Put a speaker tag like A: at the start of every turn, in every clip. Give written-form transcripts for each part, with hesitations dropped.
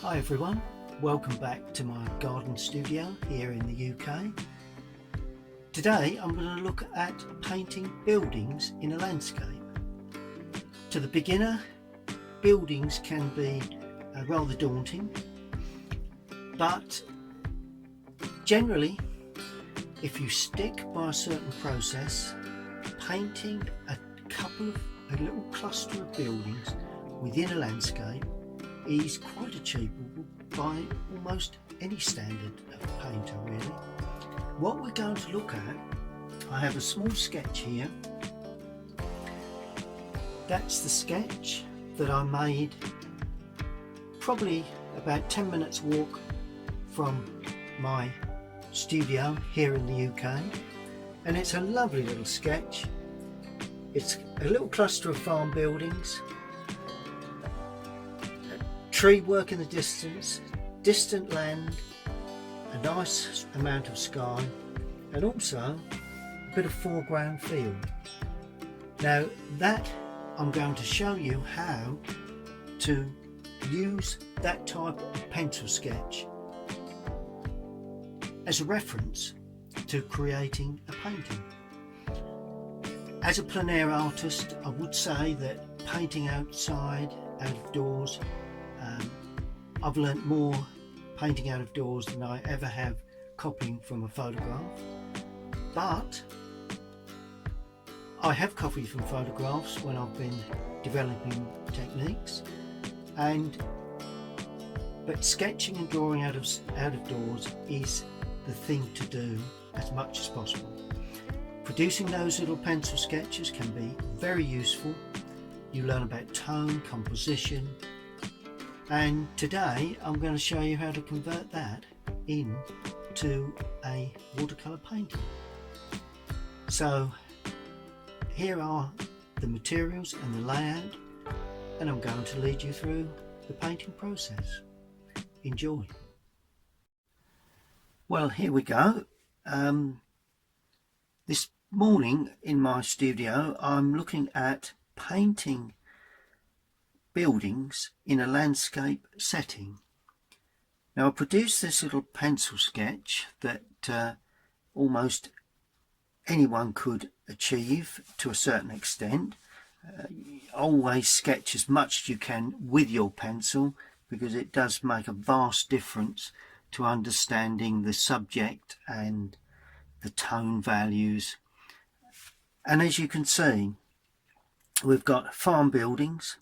A: Hi everyone, welcome back to my garden studio here in the UK. Today I'm going to look at painting buildings in a landscape. To the beginner, buildings can be rather daunting, but generally if you stick by a certain process, painting a little cluster of buildings within a landscape is quite achievable by almost any standard of a painter really. What we're going to look at, I have a small sketch here. That's the sketch that I made probably about 10 minutes walk from my studio here in the UK, and it's a lovely little sketch. It's a little cluster of farm buildings, tree work in the distance, distant land, a nice amount of sky, and also a bit of foreground field. Now that I'm going to show you how to use that type of pencil sketch as a reference to creating a painting. As a plein air artist, I would say that painting outside, out of doors, I've learnt more painting out of doors than I ever have copying from a photograph, but I have copied from photographs when I've been developing techniques, but sketching and drawing out of doors is the thing to do as much as possible. Producing those little pencil sketches can be very useful. You learn about tone, composition, and today I'm going to show you how to convert that into a watercolour painting. So here are the materials and the layout, and I'm going to lead you through the painting process. Enjoy. Well, here we go. This morning in my studio I'm looking at painting buildings in a landscape setting. Now I produced this little pencil sketch that almost anyone could achieve to a certain extent. Always sketch as much as you can with your pencil, because it does make a vast difference to understanding the subject and the tone values. And as you can see, we've got farm buildings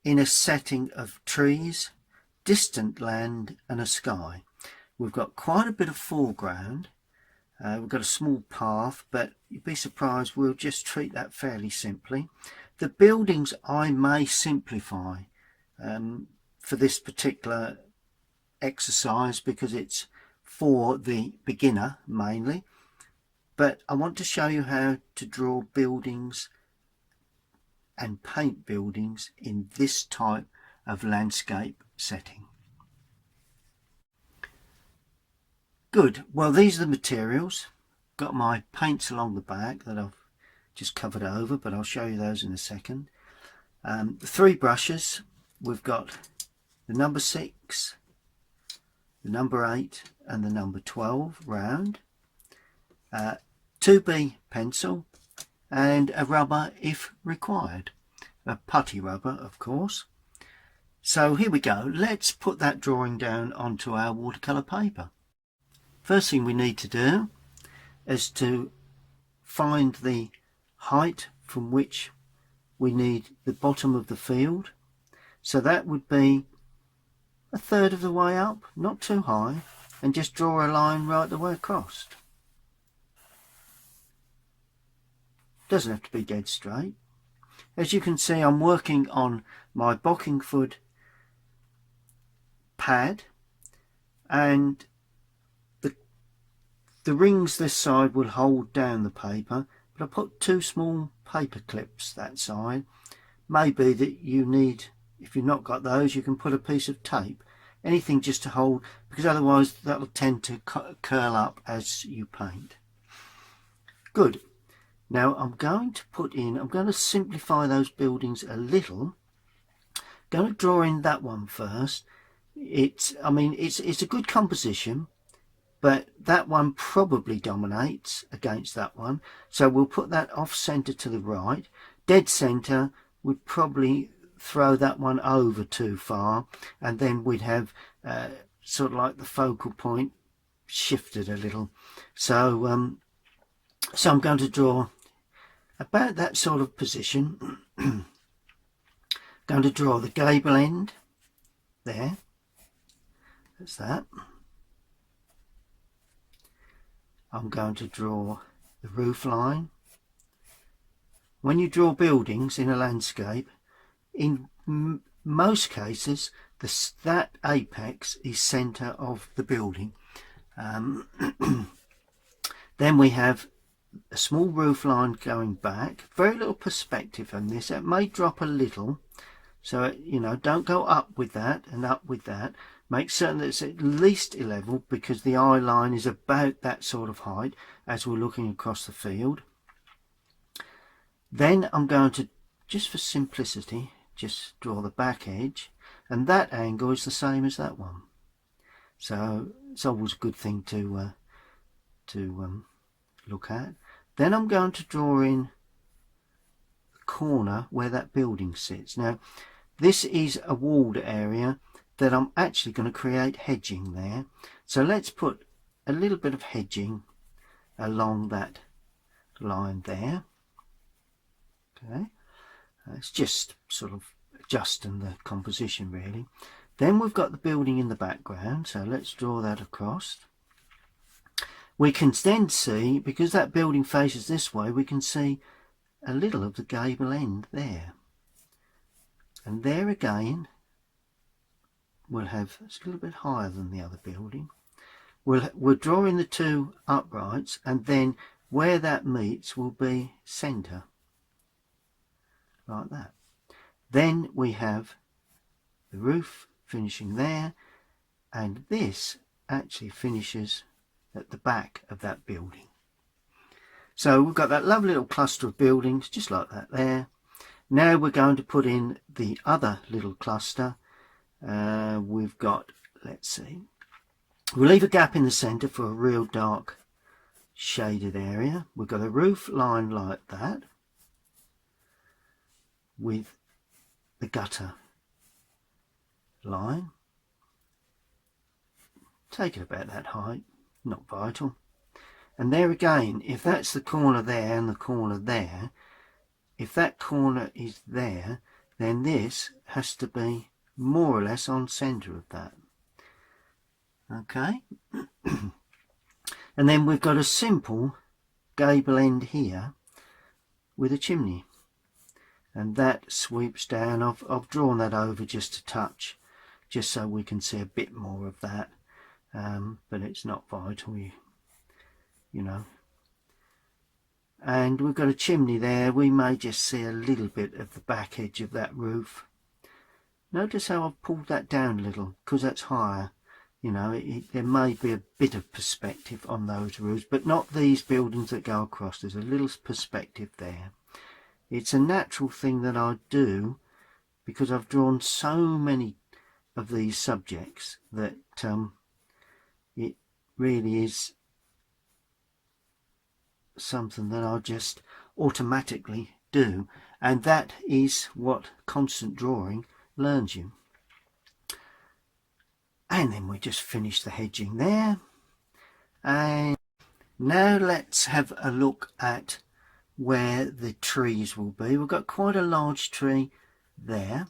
A: in a setting of trees, distant land and a sky. We've got quite a bit of foreground. We've got a small path, but you'd be surprised we'll just treat that fairly simply. The buildings I may simplify for this particular exercise because it's for the beginner mainly, but I want to show you how to draw buildings and paint buildings in this type of landscape setting. Good. Well, these are the materials. Got my paints along the back that I've just covered over, but I'll show you those in a second. The three brushes, we've got the number 6, the number 8 and the number 12 round, 2B pencil and a rubber if required, a putty rubber of course. So here we go, let's put that drawing down onto our watercolour paper. First thing we need to do is to find the height from which we need the bottom of the field. So that would be a third of the way up, not too high, and just draw a line right the way across. Doesn't have to be dead straight. As you can see, I'm working on my Bockingford pad, and the rings this side will hold down the paper, but I put 2 small paper clips that side. Maybe that you need, if you've not got those, you can put a piece of tape, anything just to hold, because otherwise that will tend to curl up as you paint. Good. Now I'm going to simplify those buildings a little. Going to draw in that one first. I mean, it's a good composition, but that one probably dominates against that one. So we'll put that off center to the right. Dead center would probably throw that one over too far, and then we'd have sort of like the focal point shifted a little. So so I'm going to draw about that sort of position. Going to draw the gable end there. That's that. I'm going to draw the roof line. When you draw buildings in a landscape, in most cases that apex is center of the building. Then we have a small roof line going back, very little perspective on this. It may drop a little, so you know, don't go up with that and up with that. Make certain that it's at least level, because the eye line is about that sort of height as we're looking across the field. Then I'm going to, just for simplicity, just draw the back edge, and that angle is the same as that one. So it's always a good thing to look at. Then I'm going to draw in the corner where that building sits. Now this is a walled area that I'm actually going to create hedging there. So let's put a little bit of hedging along that line there. Okay, it's just sort of adjusting the composition really. Then we've got the building in the background, so let's draw that across. We can then see, because that building faces this way, we can see a little of the gable end there. And there again, we'll have, it's a little bit higher than the other building. We'll draw in the two uprights, and then where that meets will be centre, like that. Then we have the roof finishing there, and this actually finishes at the back of that building. So we've got that lovely little cluster of buildings just like that there. Now we're going to put in the other little cluster. We've got, let's see, we'll leave a gap in the centre for a real dark shaded area. We've got a roof line like that with the gutter line. Take it about that height, not vital. And there again, if that's the corner there and the corner there, if that corner is there, then this has to be more or less on centre of that. Okay. And then we've got a simple gable end here with a chimney, and that sweeps down. I've drawn that over just a touch, just so we can see a bit more of that, but it's not vital, you know. And we've got a chimney there. We may just see a little bit of the back edge of that roof. Notice how I've pulled that down a little, because that's higher. You know, there may be a bit of perspective on those roofs, but not these buildings that go across. There's a little perspective there. It's a natural thing that I do, because I've drawn so many of these subjects that it really is something that I just automatically do, and that is what constant drawing learns you. And then we just finish the hedging there. And now let's have a look at where the trees will be. We've got quite a large tree there.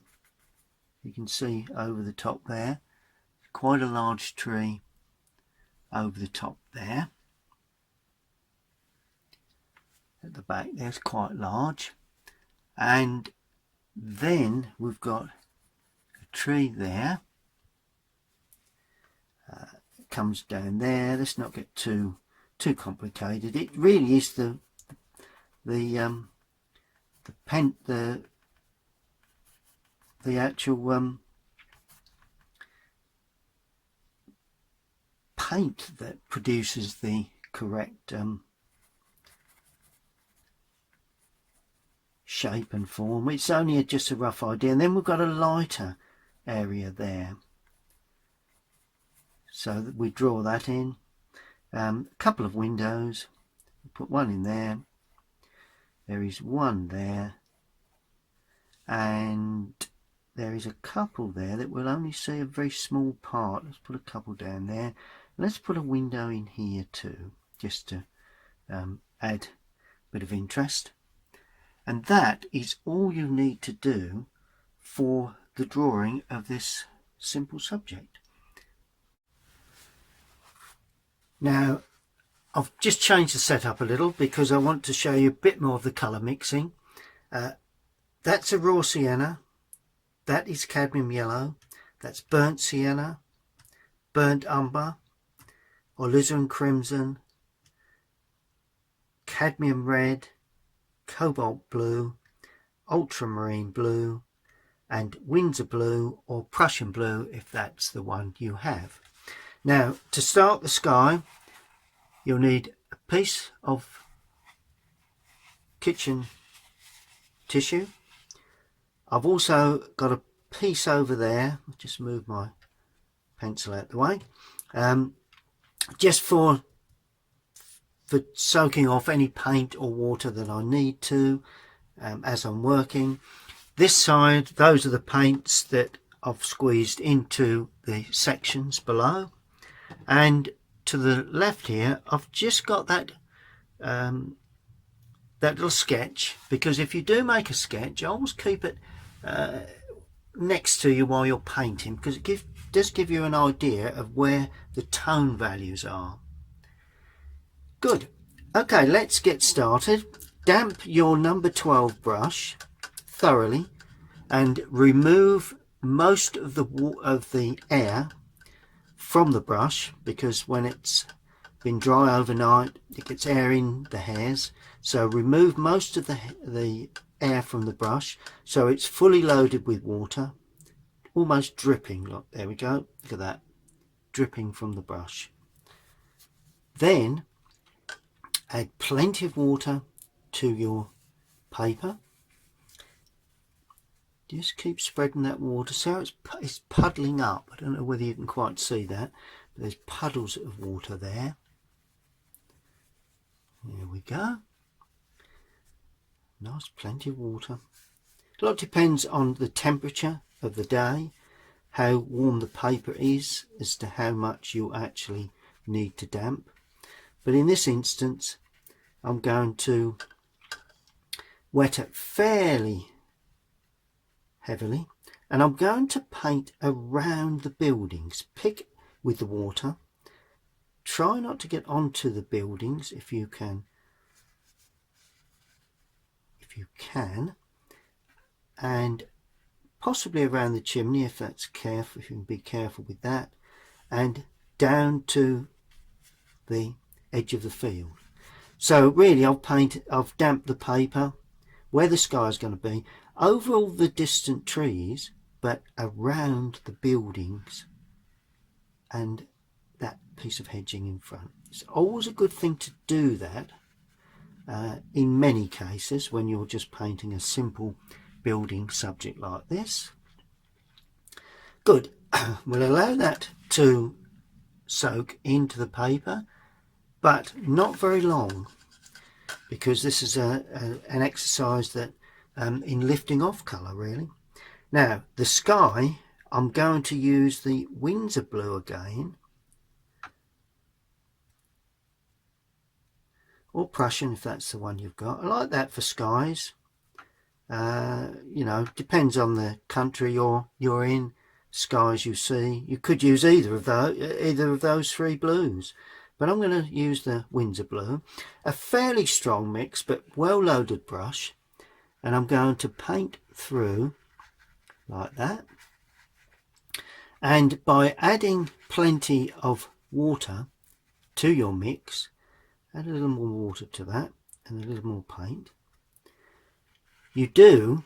A: You can see over the top there. Quite a large tree over the top there. At the back there's quite large. And then we've got a tree there. It comes down there. Let's not get too complicated. It really is the actual paint that produces the correct shape and form. It's only just a rough idea. And then we've got a lighter area there. so that we draw that in. A couple of windows, put one in there, there is one there, and there is a couple there that we'll only see a very small part. Let's put a couple down there. Let's put a window in here too, just to add a bit of interest. And that is all you need to do for the drawing of this simple subject. Now, I've just changed the setup a little because I want to show you a bit more of the colour mixing. That's a raw sienna, that is cadmium yellow, that's burnt sienna, burnt umber, alizarin crimson, cadmium red, cobalt blue, ultramarine blue, and Windsor blue or Prussian blue if that's the one you have. Now, to start the sky, you'll need a piece of kitchen tissue. I've also got a piece over there, I'll just move my pencil out the way, just for soaking off any paint or water that I need to as I'm working. This side, those are the paints that I've squeezed into the sections below, and to the left here I've just got that that little sketch, because if you do make a sketch, always keep it next to you while you're painting, because it does give you an idea of where the tone values are. Good. Okay, let's get started. Damp your number 12 brush thoroughly and remove most of the air from the brush, because when it's been dry overnight it gets air in the hairs. So remove most of the air from the brush so it's fully loaded with water, almost dripping. Look, there we go, look at that, dripping from the brush. Then add plenty of water to your paper. Just keep spreading that water so it's puddling up. I don't know whether you can quite see that, but there's puddles of water there. There we go. Nice, plenty of water. A lot depends on the temperature of the day, how warm the paper is, as to how much you actually need to damp. But in this instance, I'm going to wet it fairly heavily, and I'm going to paint around the buildings. Pick with the water. Try not to get onto the buildings if you can. And possibly around the chimney if that's careful, if you can be careful with that, and down to the edge of the field. So really I've damped the paper where the sky is going to be, over all the distant trees, but around the buildings and that piece of hedging in front. It's always a good thing to do that in many cases when you're just painting a simple building subject like this. Good. We'll allow that to soak into the paper, but not very long, because this is an exercise that in lifting off colour really. Now the sky, I'm going to use the Windsor blue again, or Prussian if that's the one you've got. I like that for skies. You know, depends on the country you're in, skies you see. You could use either of those three blues, but I'm going to use the Windsor blue. A fairly strong mix but well loaded brush, and I'm going to paint through like that. And by adding plenty of water to your mix, add a little more water to that and a little more paint. You do,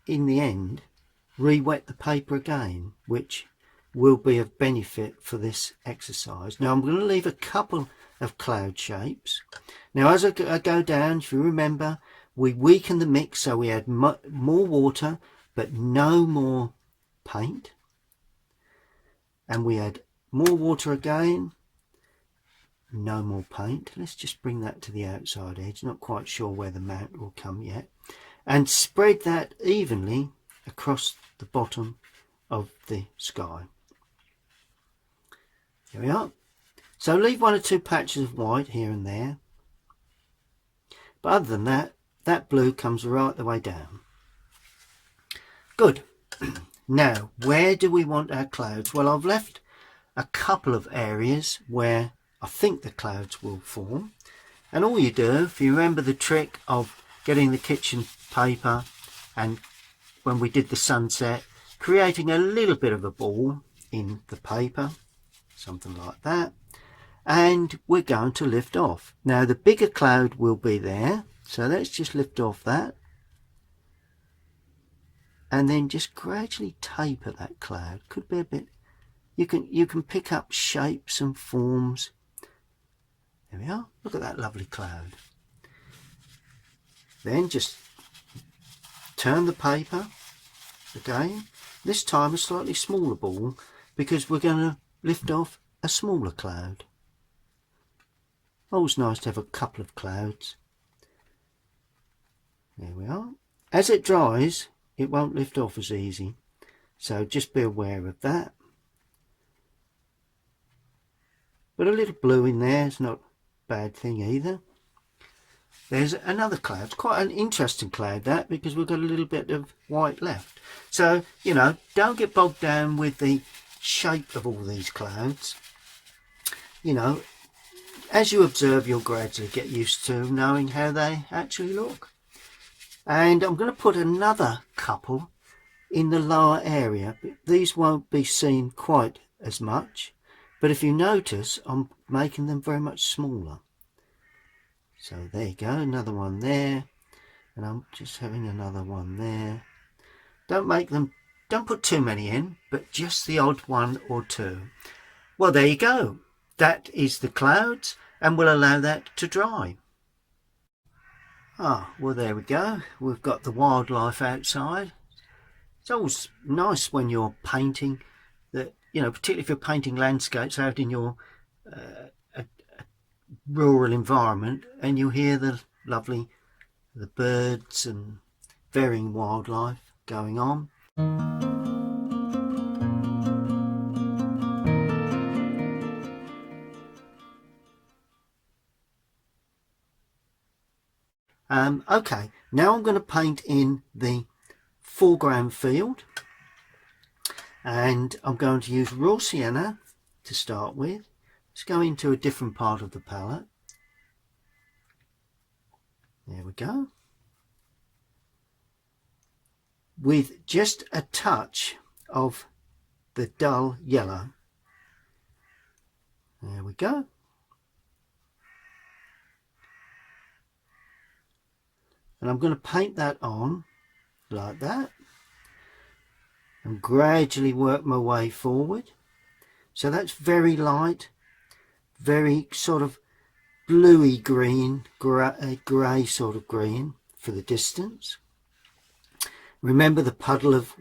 A: in the end, re-wet the paper again, which will be of benefit for this exercise. Now I'm going to leave a couple of cloud shapes. Now as I go down, if you remember, we weaken the mix, so we add more water but no more paint, and we add more water again. No more paint. Let's just bring that to the outside edge. Not quite sure where the mount will come yet. And spread that evenly across the bottom of the sky. There we are. So leave 1 or 2 patches of white here and there. But other than that, that blue comes right the way down. Good. Now, where do we want our clouds? Well, I've left a couple of areas where I think the clouds will form. And all you do, if you remember the trick of getting the kitchen paper and when we did the sunset, creating a little bit of a ball in the paper, something like that. And we're going to lift off. Now the bigger cloud will be there, so let's just lift off that and then just gradually taper that cloud. Could be a bit, you can pick up shapes and forms. There we are. Look at that lovely cloud. Then just turn the paper again, this time a slightly smaller ball because we're going to lift off a smaller cloud. Always nice to have a couple of clouds. There we are. As it dries, it won't lift off as easy, so just be aware of that. But a little blue in there is not a bad thing either. There's another cloud. It's quite an interesting cloud, that, because we've got a little bit of white left. So, you know, don't get bogged down with the shape of all these clouds. You know, as you observe, you'll gradually get used to knowing how they actually look. And I'm going to put another couple in the lower area. These won't be seen quite as much, but if you notice, I'm making them very much smaller. So there you go, another one there, and I'm just having another one there. Don't put too many in, but just the odd 1 or 2. Well, there you go. That is the clouds, and we'll allow that to dry. Ah, well, there we go. We've got the wildlife outside. It's always nice when you're painting, that, you know, particularly if you're painting landscapes out in your rural environment, and you hear the birds and varying wildlife going on. Okay, now I'm going to paint in the foreground field, and I'm going to use raw sienna to start with. Let's go into a different part of the palette. There we go. With just a touch of the dull yellow. There we go. And I'm going to paint that on like that and gradually work my way forward. So that's very light, very sort of bluey green, grey sort of green for the distance. Remember the puddle of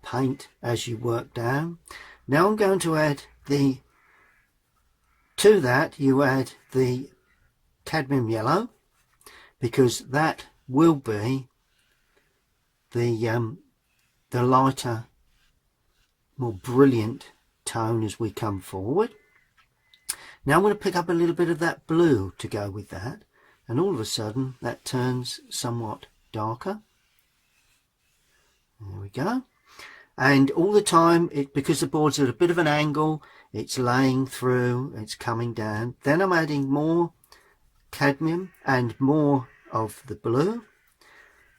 A: paint as you work down. Now I'm going to add to that you add the cadmium yellow, because that will be the lighter, more brilliant tone as we come forward. Now I'm going to pick up a little bit of that blue to go with that, and all of a sudden that turns somewhat darker. There we go. And all the time, because the board's at a bit of an angle, it's laying through, it's coming down. Then I'm adding more cadmium and more of the blue,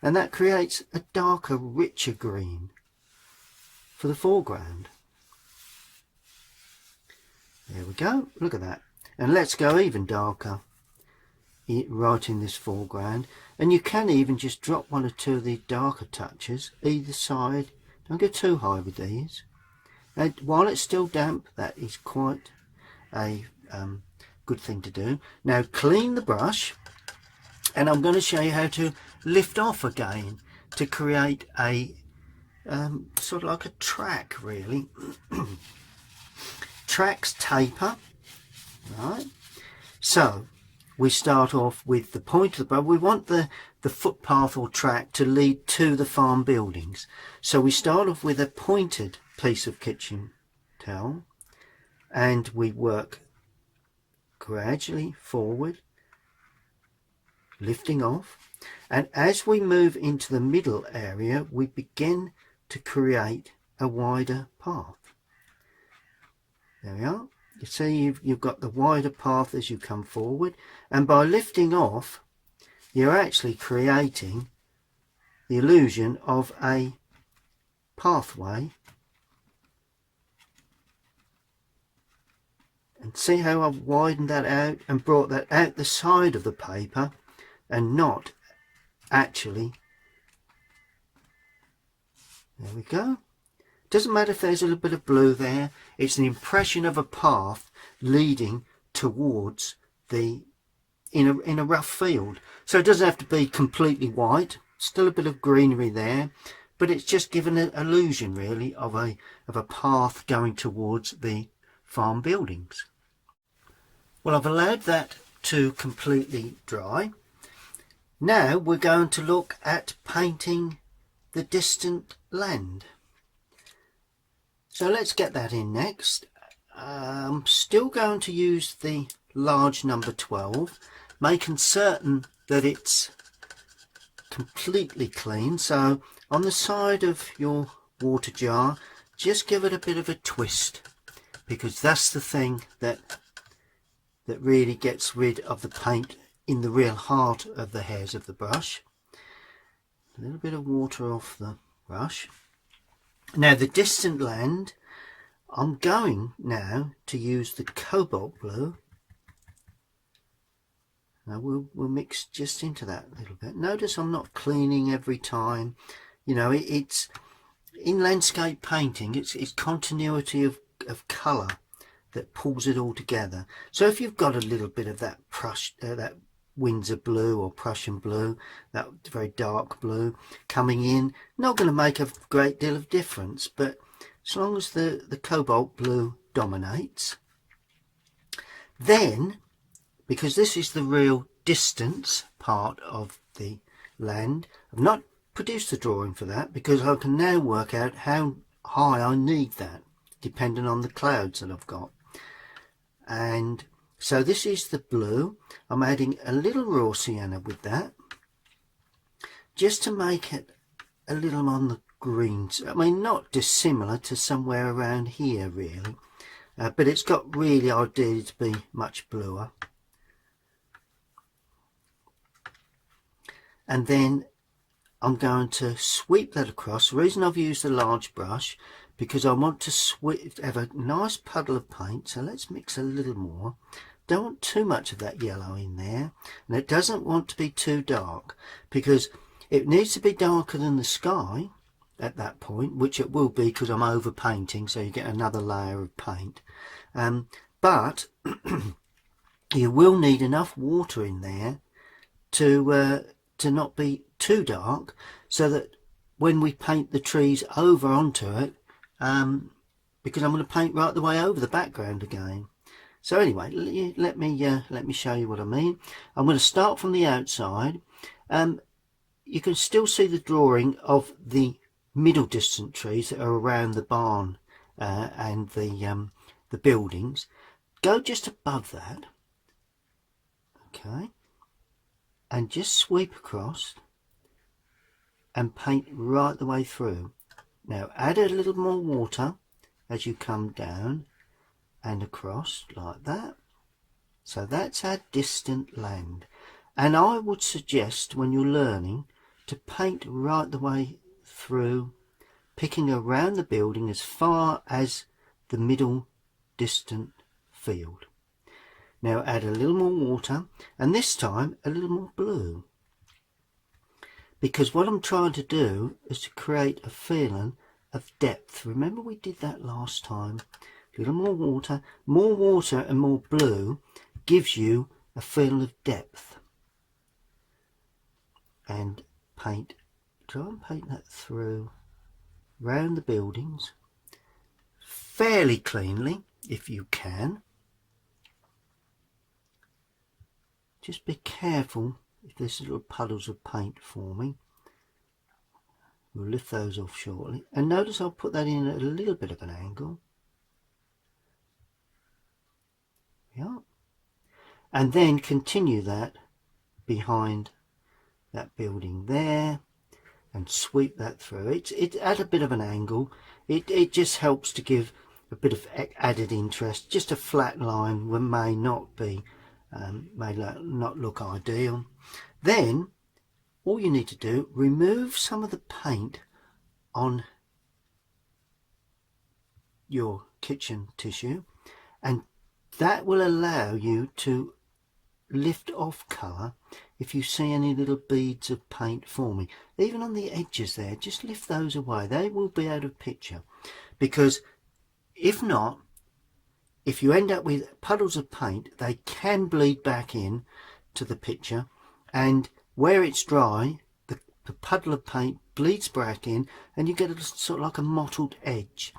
A: and that creates a darker, richer green for the foreground. There we go, look at that. And let's go even darker right in this foreground, and you can even just drop 1 or 2 of the darker touches either side. Don't go too high with these, and while it's still damp, that is quite a good thing to do. Now clean the brush, and I'm going to show you how to lift off again to create a sort of like a track, really. tracks taper, right? So we start off with the point of the brush. We want the footpath or track to lead to the farm buildings. So we start off with a pointed piece of kitchen towel and we work gradually forward, lifting off. And as we move into the middle area, we begin to create a wider path. There we are. You see you've got the wider path as you come forward, and by lifting off you're actually creating the illusion of a pathway. And see how I've widened that out and brought that out the side of the paper and not actually. There we go. Doesn't matter if there's a little bit of blue there, it's an impression of a path leading towards the in a rough field. So it doesn't have to be completely white, still a bit of greenery there, but it's just given an illusion really of a path going towards the farm buildings. Well, I've allowed that to completely dry. Now we're going to look at painting the distant land. So let's get that in next. I'm still going to use the large number 12, making certain that it's completely clean. So on the side of your water jar, just give it a bit of a twist, because that's the thing that really gets rid of the paint in the real heart of the hairs of the brush. A little bit of water off the brush. Now the distant land, I'm going now to use the cobalt blue. Now we'll mix just into that a little bit. Notice I'm not cleaning every time. You know, it's in landscape painting, it's continuity of colour that pulls it all together. So if you've got a little bit of that that Windsor blue or Prussian blue, that very dark blue coming in, not going to make a great deal of difference, but as long as the cobalt blue dominates, then, because this is the real distance part of the land, I've not produced the drawing for that because I can now work out how high I need that depending on the clouds that I've got. And so this is the blue. I'm adding a little raw sienna with that, just to make it a little on the greens. I mean, not dissimilar to somewhere around here really, but it's got really ideally to be much bluer. And then I'm going to sweep that across. The reason I've used a large brush, because I want to have a nice puddle of paint. So let's mix a little more. Don't want too much of that yellow in there, and it doesn't want to be too dark, because it needs to be darker than the sky at that point, which it will be because I'm over painting, so you get another layer of paint. But you will need enough water in there to not be too dark, so that when we paint the trees over onto it, because I'm going to paint right the way over the background again. So anyway, let me show you what I mean. I'm going to start from the outside. You can still see the drawing of the middle distant trees that are around the barn and the buildings. Go just above that, okay, and just sweep across and paint right the way through. Now add a little more water as you come down and across like that. So that's our distant land. And I would suggest when you're learning to paint right the way through, picking around the building as far as the middle distant field. Now add a little more water, and this time a little more blue, because what I'm trying to do is to create a feeling of depth. Remember we did that last time. A little more water and more blue gives you a feeling of depth. And try and paint that through round the buildings fairly cleanly. if you can. Just be careful if there's little puddles of paint forming. We'll lift those off shortly. And notice I'll put that in at a little bit of an angle. Yeah. And then continue that behind that building there and sweep that through. It's at a bit of an angle. It just helps to give a bit of added interest. Just a flat line may not be may not look ideal. Then all you need to do, remove some of the paint on your kitchen tissue, and that will allow you to lift off colour. If you see any little beads of paint forming, even on the edges there, just lift those away. They will be out of picture, because if not, if you end up with puddles of paint, they can bleed back in to the picture, and where it's dry, the puddle of paint bleeds back in and you get a sort of like a mottled edge.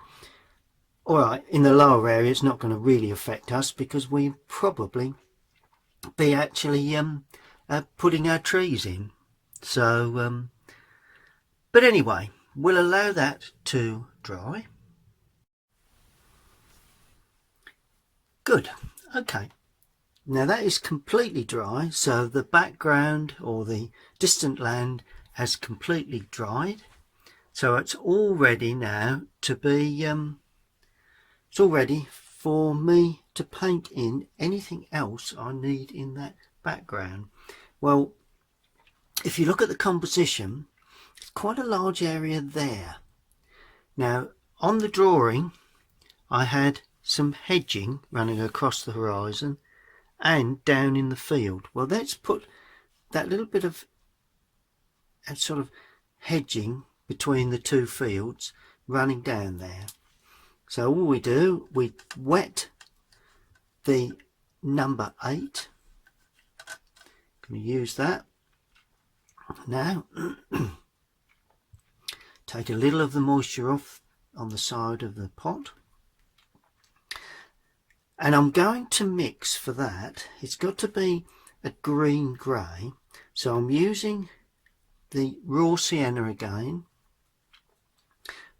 A: Alright, in the lower area it's not going to really affect us because we probably be actually putting our trees in. So but anyway, we'll allow that to dry. Good. Okay, now that is completely dry, so the background or the distant land has completely dried, so it's all ready now to be it's all ready for me to paint in anything else I need in that background. Well, if you look at the composition, it's quite a large area there. Now on the drawing I had some hedging running across the horizon and down in the field. Well, let's put that little bit of sort of hedging between the two fields running down there. So all we do, we wet the number 8. Going to use that now. Take a little of the moisture off on the side of the pot, and I'm going to mix for that. It's got to be a green grey, so I'm using the raw sienna again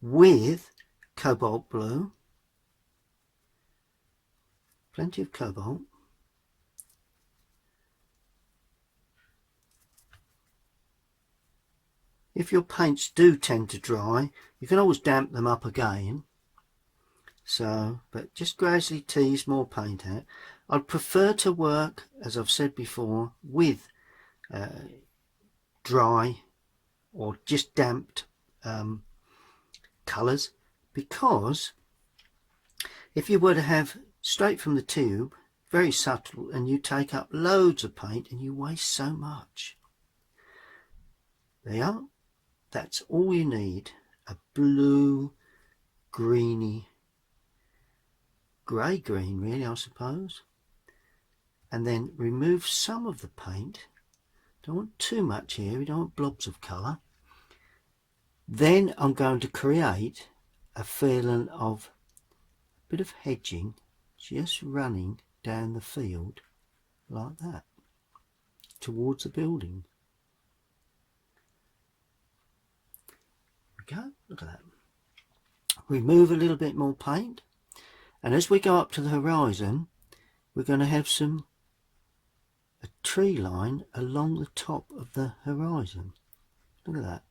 A: with cobalt blue, plenty of cobalt, if your paints do tend to dry you can always damp them up again. So, but just gradually tease more paint out. I'd prefer to work, as I've said before, with dry or just damped colours, because if you were to have straight from the tube, very subtle, and you take up loads of paint and you waste so much. There you are. That's all you need. A blue, greeny, grey green really, I suppose. And then remove some of the paint. Don't want too much here, we don't want blobs of colour. Then I'm going to create a feeling of a bit of hedging just running down the field like that towards the building. There we go, look at that. Remove a little bit more paint, and as we go up to the horizon we're going to have a tree line along the top of the horizon. Look at that,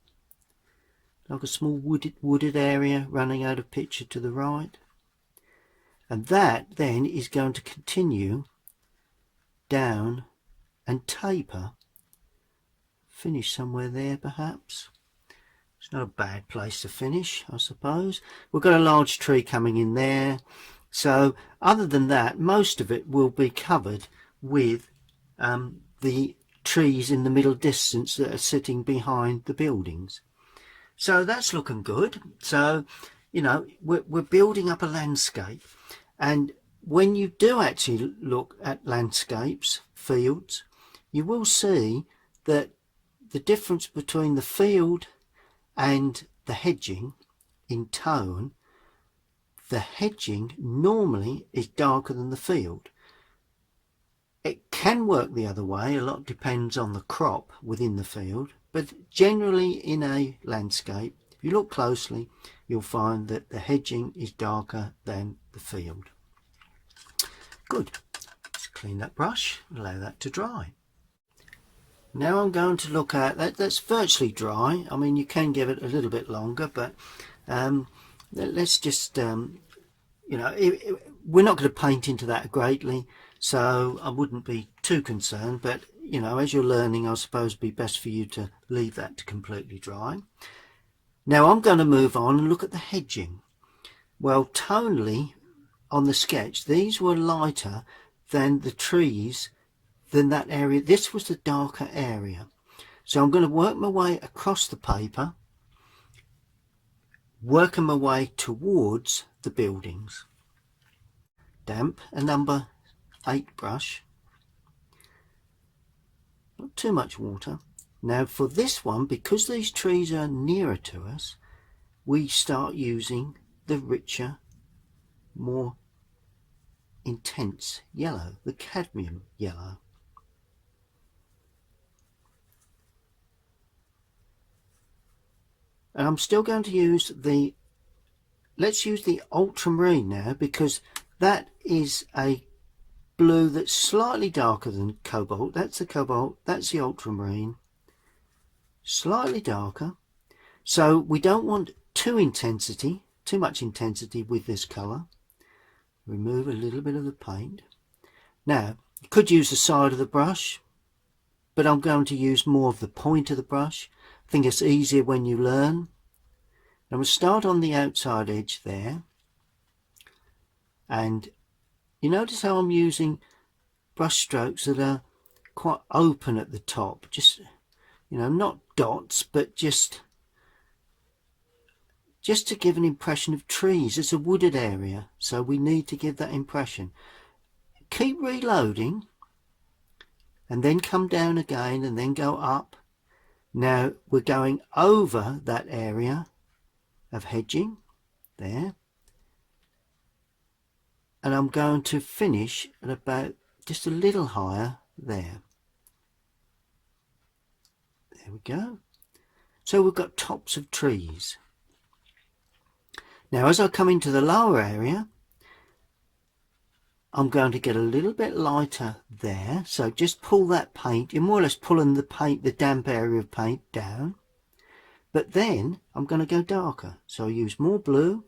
A: like a small wooded area running out of picture to the right, and that then is going to continue down and taper, finish somewhere there perhaps. It's not a bad place to finish, I suppose. We've got a large tree coming in there, so other than that most of it will be covered with the trees in the middle distance that are sitting behind the buildings. So that's looking good. So, you know, we're building up a landscape, and when you do actually look at landscapes, fields, you will see that the difference between the field and the hedging in tone the hedging normally is darker than the field. It can work the other way, a lot depends on the crop within the field, but generally in a landscape, if you look closely, you'll find that the hedging is darker than the field. Good. Let's clean that brush, allow that to dry. Now I'm going to look at that. That's virtually dry. I mean, you can give it a little bit longer, but let's just, you know, we're not going to paint into that greatly, so I wouldn't be too concerned. But, you know, as you're learning, I suppose it'd be best for you to leave that to completely dry. Now I'm going to move on and look at the hedging. Well, tonally on the sketch, these were lighter than the trees, than that area. This was the darker area. So I'm going to work my way across the paper, working my way towards the buildings. Damp, a number 8 brush, not too much water. Now for this one, because these trees are nearer to us, we start using the richer, more intense yellow, the cadmium yellow. And I'm still going to use the, let's use the ultramarine now, because that is a blue that's slightly darker than cobalt. That's the cobalt, that's the ultramarine, slightly darker. So we don't want too much intensity with this colour. Remove a little bit of the paint. Now, you could use the side of the brush, but I'm going to use more of the point of the brush. I think it's easier when you learn. I'm going to start on the outside edge there, and you notice how I'm using brush strokes that are quite open at the top, just, you know, not dots, but just to give an impression of trees. It's a wooded area, so we need to give that impression. Keep reloading and then come down again and then go up. Now we're going over that area of hedging there, and I'm going to finish at about just a little higher there. There we go. So we've got tops of trees. Now as I come into the lower area, I'm going to get a little bit lighter there. So just pull that paint, you're more or less pulling the paint, the damp area of paint down. But then I'm going to go darker. So I use more blue,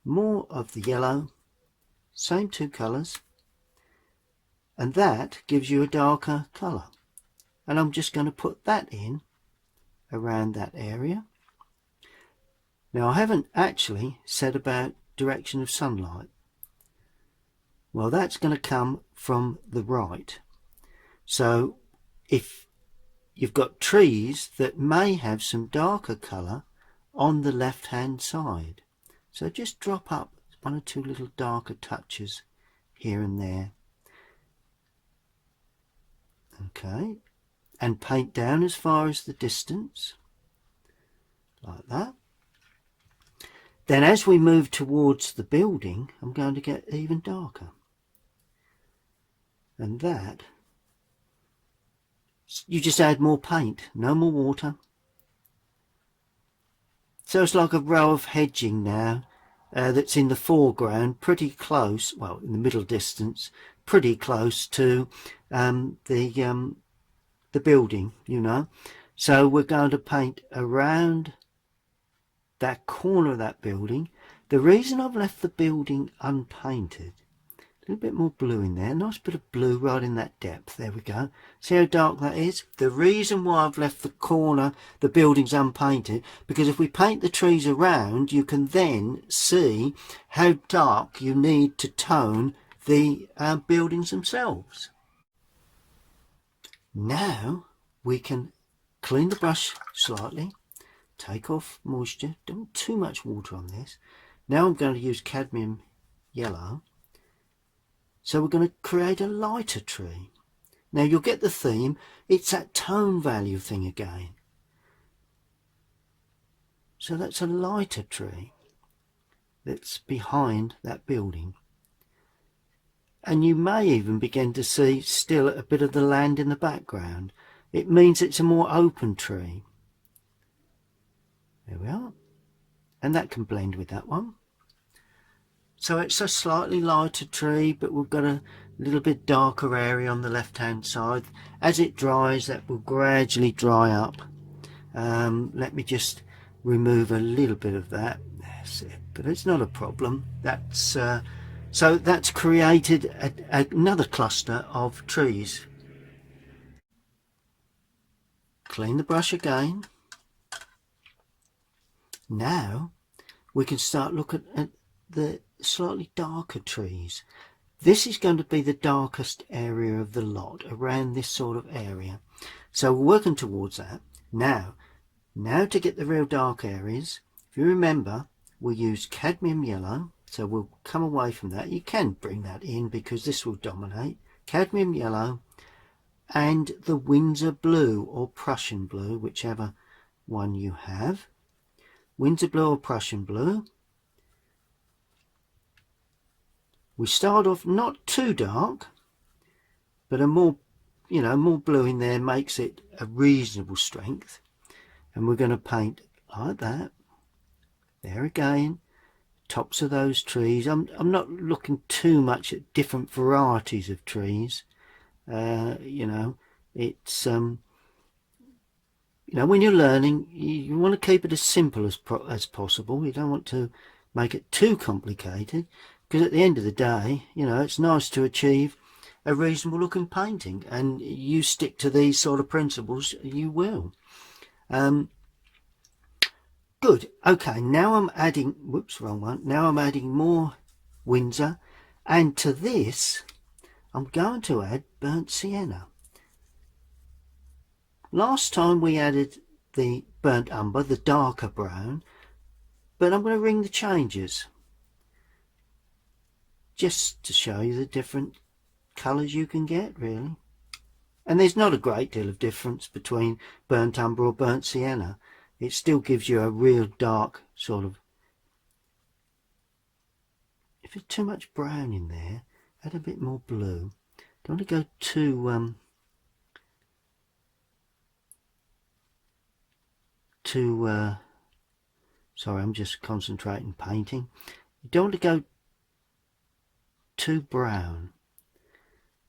A: more of the yellow, same 2 colours, and that gives you a darker colour. And I'm just going to put that in around that area. Now I haven't actually said about direction of sunlight. Well, that's going to come from the right. So if you've got trees that may have some darker colour on the left hand side, so just drop up 1 or 2 little darker touches here and there. Okay, and paint down as far as the distance, like that. Then as we move towards the building, I'm going to get even darker. And that, you just add more paint, no more water. So it's like a row of hedging now that's in the foreground, pretty close, well, in the middle distance, pretty close to the building, you know. So we're going to paint around that corner of that building. The reason I've left the building unpainted, a little bit more blue in there, nice bit of blue right in that depth, there we go. See how dark that is? The reason why I've left the corner, the buildings unpainted, because if we paint the trees around, you can then see how dark you need to tone the buildings themselves. Now we can clean the brush slightly, take off moisture, don't want too much water on this. Now I'm going to use cadmium yellow. So we're going to create a lighter tree. Now you'll get the theme, it's that tone value thing again. So that's a lighter tree. that's behind that building. And you may even begin to see still a bit of the land in the background. It means it's a more open tree. There we are. And that can blend with that one. So it's a slightly lighter tree, but we've got a little bit darker area on the left hand side. As it dries, that will gradually dry up. Let me just remove a little bit of that. That's it. But it's not a problem. That's so that's created another cluster of trees. Clean the brush again. Now we can start looking at the slightly darker trees. This is going to be the darkest area of the lot, around this sort of area. So we're working towards that. Now to get the real dark areas, if you remember, we used cadmium yellow, so we'll come away from that. You can bring that in because this will dominate. Cadmium yellow and the Windsor blue or Prussian blue, whichever one you have. Windsor blue or Prussian blue. We start off not too dark, but a more, more blue in there makes it a reasonable strength. And we're going to paint like that. There again, tops of those trees. I'm not looking too much at different varieties of trees. It's when you're learning, you want to keep it as simple as possible. You don't want to make it too complicated, because at the end of the day, it's nice to achieve a reasonable looking painting, and you stick to these sort of principles, you will. Good. Okay, now I'm adding, whoops, wrong one. Now I'm adding more Windsor, and to this I'm going to add burnt sienna. Last time we added the burnt umber, the darker brown, but I'm going to ring the changes just to show you the different colours you can get, really. And there's not a great deal of difference between burnt umber or burnt sienna. It still gives you a real dark sort of... If there's too much brown in there, add a bit more blue. Don't want to go too sorry, I'm just concentrating painting. You don't want to go too brown.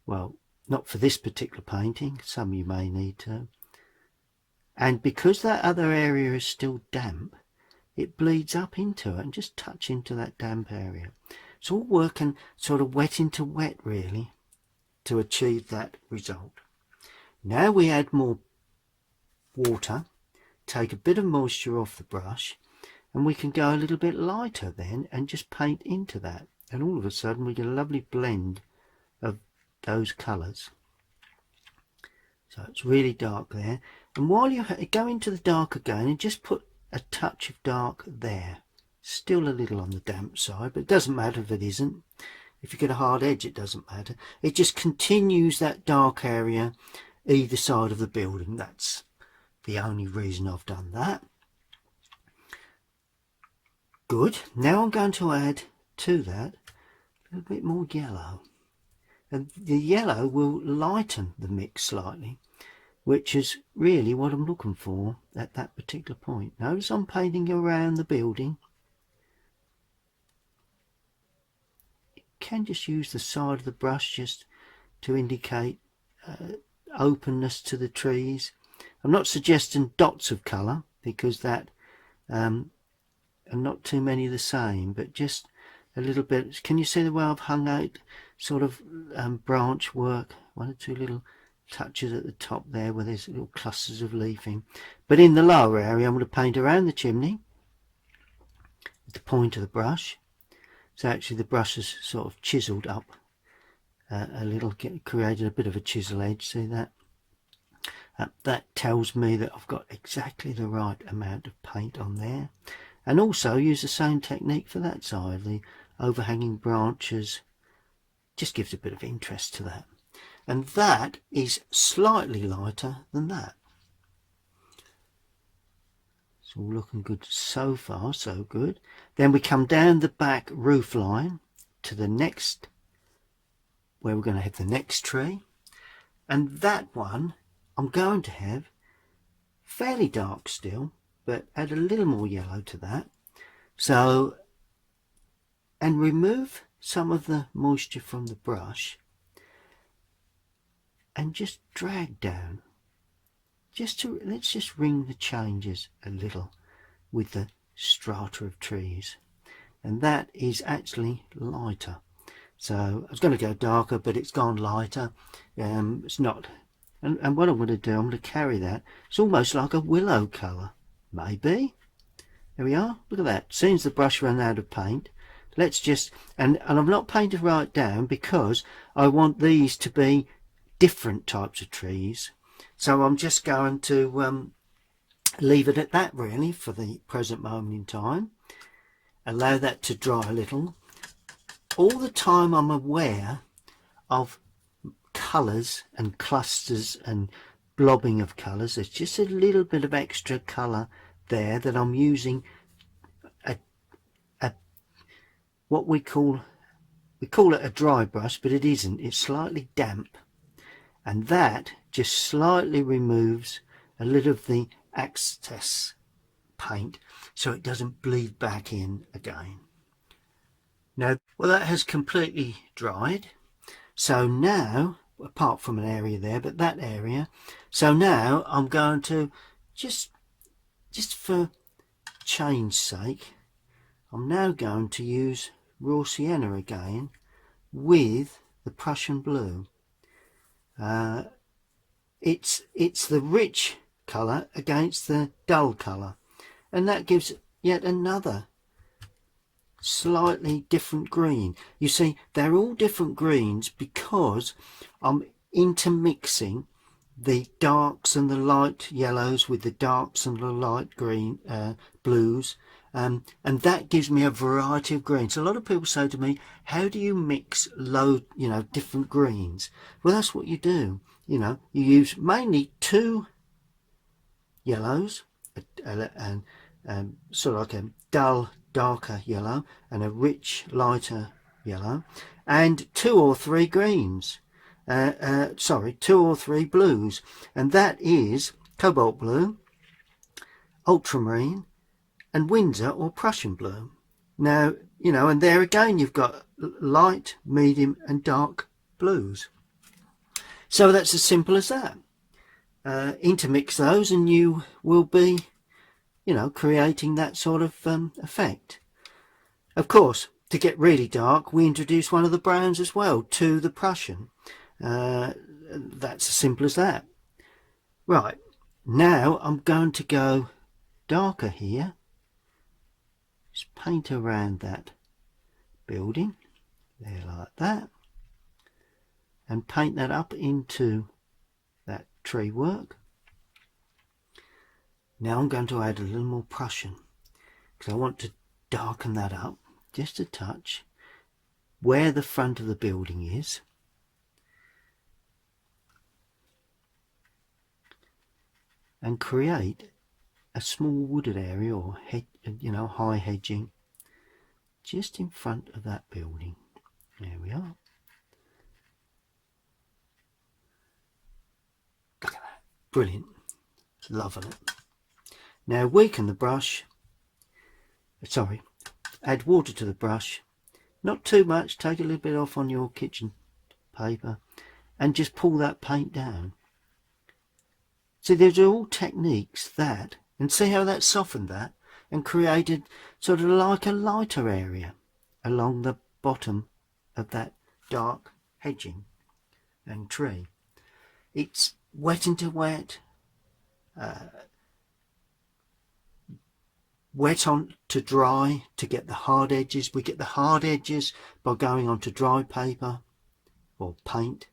A: Well, not for this particular painting. Some you may need to. And because that other area is still damp, it bleeds up into it and just touch into that damp area. It's all working sort of wet into wet, really, to achieve that result. Now we add more water, take a bit of moisture off the brush, and we can go a little bit lighter then and just paint into that. And all of a sudden we get a lovely blend of those colours. So it's really dark there. And while you go into the dark again and just put a touch of dark there. Still a little on the damp side, but it doesn't matter if it isn't. If you get a hard edge, it doesn't matter. It just continues that dark area either side of the building. That's the only reason I've done that. Good. Now I'm going to add to that a little bit more yellow. And the yellow will lighten the mix slightly, which is really what I'm looking for at that particular point. Notice I'm painting around the building. You can just use the side of the brush just to indicate openness to the trees. I'm not suggesting dots of colour because that are not too many the same, but just a little bit. Can you see the way I've hung out sort of branch work? One or two little touches at the top there where there's little clusters of leafing. But in the lower area I'm going to paint around the chimney with the point of the brush. So actually the brush is sort of chiselled up a little, created a bit of a chisel edge. See that? That tells me that I've got exactly the right amount of paint on there. And also use the same technique for that side. The overhanging branches just gives a bit of interest to that. And that is slightly lighter than that. It's all looking good so far, so good. Then we come down the back roof line to the next, where we're going to have the next tree. And that one I'm going to have fairly dark still, but add a little more yellow to that. So, and remove some of the moisture from the brush and just drag down. Let's just ring the changes a little with the strata of trees. And that is actually lighter. So I was going to go darker, but it's gone lighter. It's not. And what I'm going to do, I'm going to carry that. It's almost like a willow colour, maybe. There we are. Look at that. As soon as the brush ran out of paint, let's just, and I'm not painting right down because I want these to be different types of trees. So I'm just going to leave it at that really for the present moment in time. Allow that to dry a little. All the time I'm aware of colours and clusters and blobbing of colours. There's just a little bit of extra colour there that I'm using what we call it a dry brush, but it isn't. It's slightly damp, and that just slightly removes a little of the excess paint so it doesn't bleed back in again. Now, well, that has completely dried. So now, apart from an area there, but that area, so now I'm going to just for change's sake, I'm now going to use raw sienna again with the Prussian blue. It's the rich colour against the dull colour, and that gives yet another slightly different green. You see, they're all different greens because I'm intermixing the darks and the light yellows with the darks and the light green blues, and that gives me a variety of greens. A lot of people say to me, how do you mix different greens? Well, that's what you do. You use mainly two yellows and sort of like a dull darker yellow and a rich lighter yellow, and two or three greens, two or three blues, and that is cobalt blue, ultramarine, and Windsor or Prussian blue. Now, and there again you've got light, medium and dark blues. So that's as simple as that. Intermix those and you will be creating that sort of effect. Of course, to get really dark, we introduce one of the browns as well to the Prussian. That's as simple as that. Right, now I'm going to go darker here. Just paint around that building, there like that, and paint that up into that tree work. Now I'm going to add a little more Prussian because I want to darken that up just a touch where the front of the building is. And create a small wooded area or high hedging just in front of that building. There we are. Look at that. Brilliant. Loving it. Now weaken the brush, add water to the brush, not too much, take a little bit off on your kitchen paper and just pull that paint down. So these are all techniques that, and see how that softened that and created sort of like a lighter area along the bottom of that dark hedging and tree. It's wet into wet, wet on to dry to get the hard edges. We get the hard edges by going on to dry paper or paint,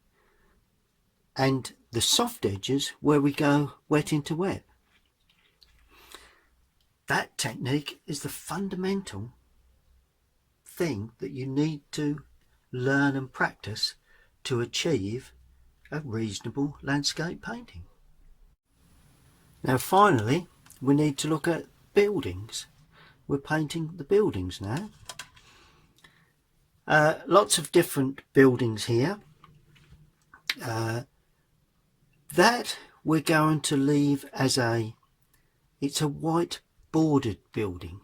A: and the soft edges where we go wet into wet. That technique is the fundamental thing that you need to learn and practice to achieve a reasonable landscape painting. Now finally we need to look at buildings. We're painting the buildings now. Lots of different buildings here. That we're going to leave as it's a white bordered building.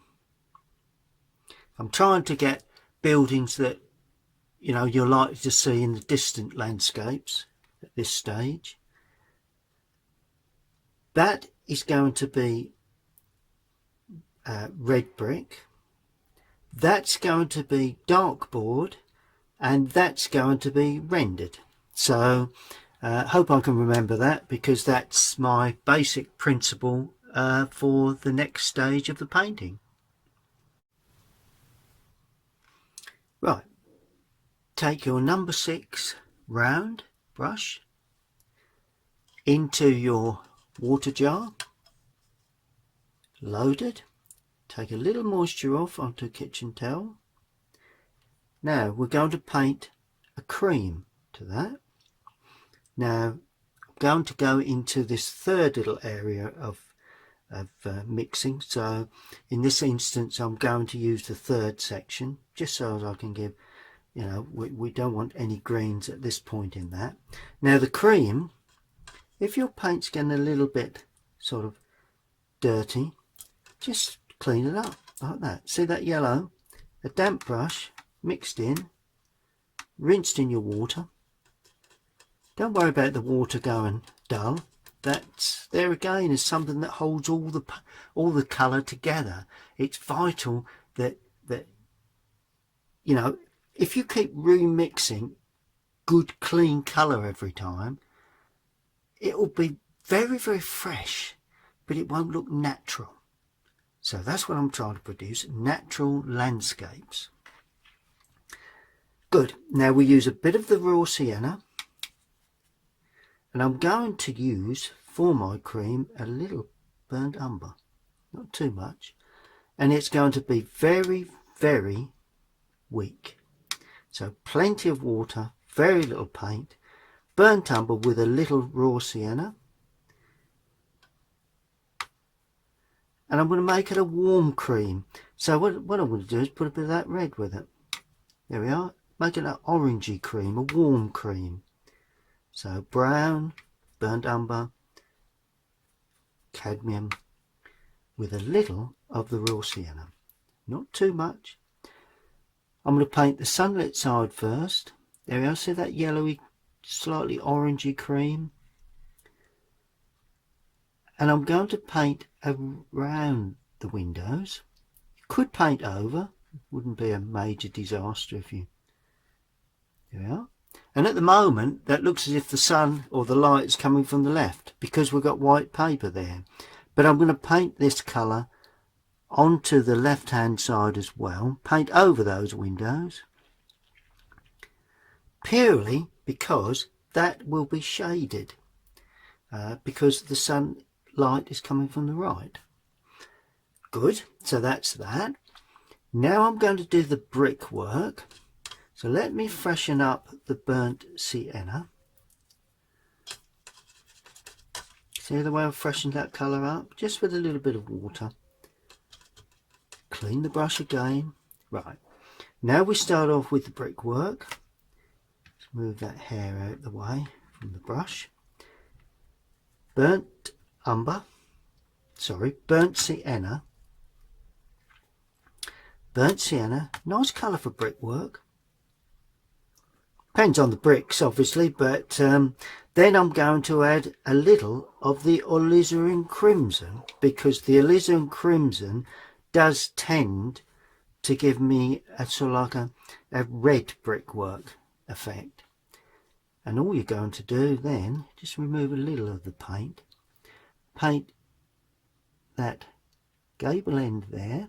A: I'm trying to get buildings that you're likely to see in the distant landscapes at this stage. That is going to be red brick. That's going to be dark board, and that's going to be rendered. So hope I can remember that, because that's my basic principle for the next stage of the painting. Right, take your number 6 round brush into your water jar, loaded. Take a little moisture off onto a kitchen towel. Now we're going to paint a cream to that. Now I'm going to go into this third little area of mixing. So in this instance I'm going to use the third section, just so as I can give, we don't want any greens at this point in that. Now the cream, if your paint's getting a little bit sort of dirty, just clean it up like that. See that yellow? A damp brush, mixed in, rinsed in your water. Don't worry about the water going dull. That's there again is something that holds all the colour together. It's vital that if you keep remixing good clean colour every time, it will be very, very fresh, but it won't look natural. So that's what I'm trying to produce, natural landscapes. Good. Now we use a bit of the raw sienna, and I'm going to use for my cream a little burnt umber, not too much, and it's going to be very, very weak. So plenty of water, very little paint, burnt umber with a little raw sienna. And I'm going to make it a warm cream. So what I'm going to do is put a bit of that red with it. There we are. Make it an orangey cream, a warm cream. So brown, burnt umber, cadmium, with a little of the raw sienna. Not too much. I'm going to paint the sunlit side first. There we are. See that yellowy, slightly orangey cream? And I'm going to paint around the windows. You could paint over, wouldn't be a major disaster if you... There we are. And at the moment that looks as if the sun or the light is coming from the left, because we've got white paper there. But I'm going to paint this colour onto the left hand side as well, paint over those windows, purely because that will be shaded, because the sun light is coming from the right. Good, so that's that. Now I'm going to do the brickwork. So let me freshen up the burnt sienna. See the way I've freshened that colour up? Just with a little bit of water. Clean the brush again. Right, now we start off with the brickwork. Let's move that hair out of the way from the brush. Burnt sienna. Burnt sienna, nice colour for brickwork. Depends on the bricks obviously, but then I'm going to add a little of the alizarin crimson, because the alizarin crimson does tend to give me a sort of like a red brickwork effect. And all you're going to do then, just remove a little of the paint, paint that gable end there,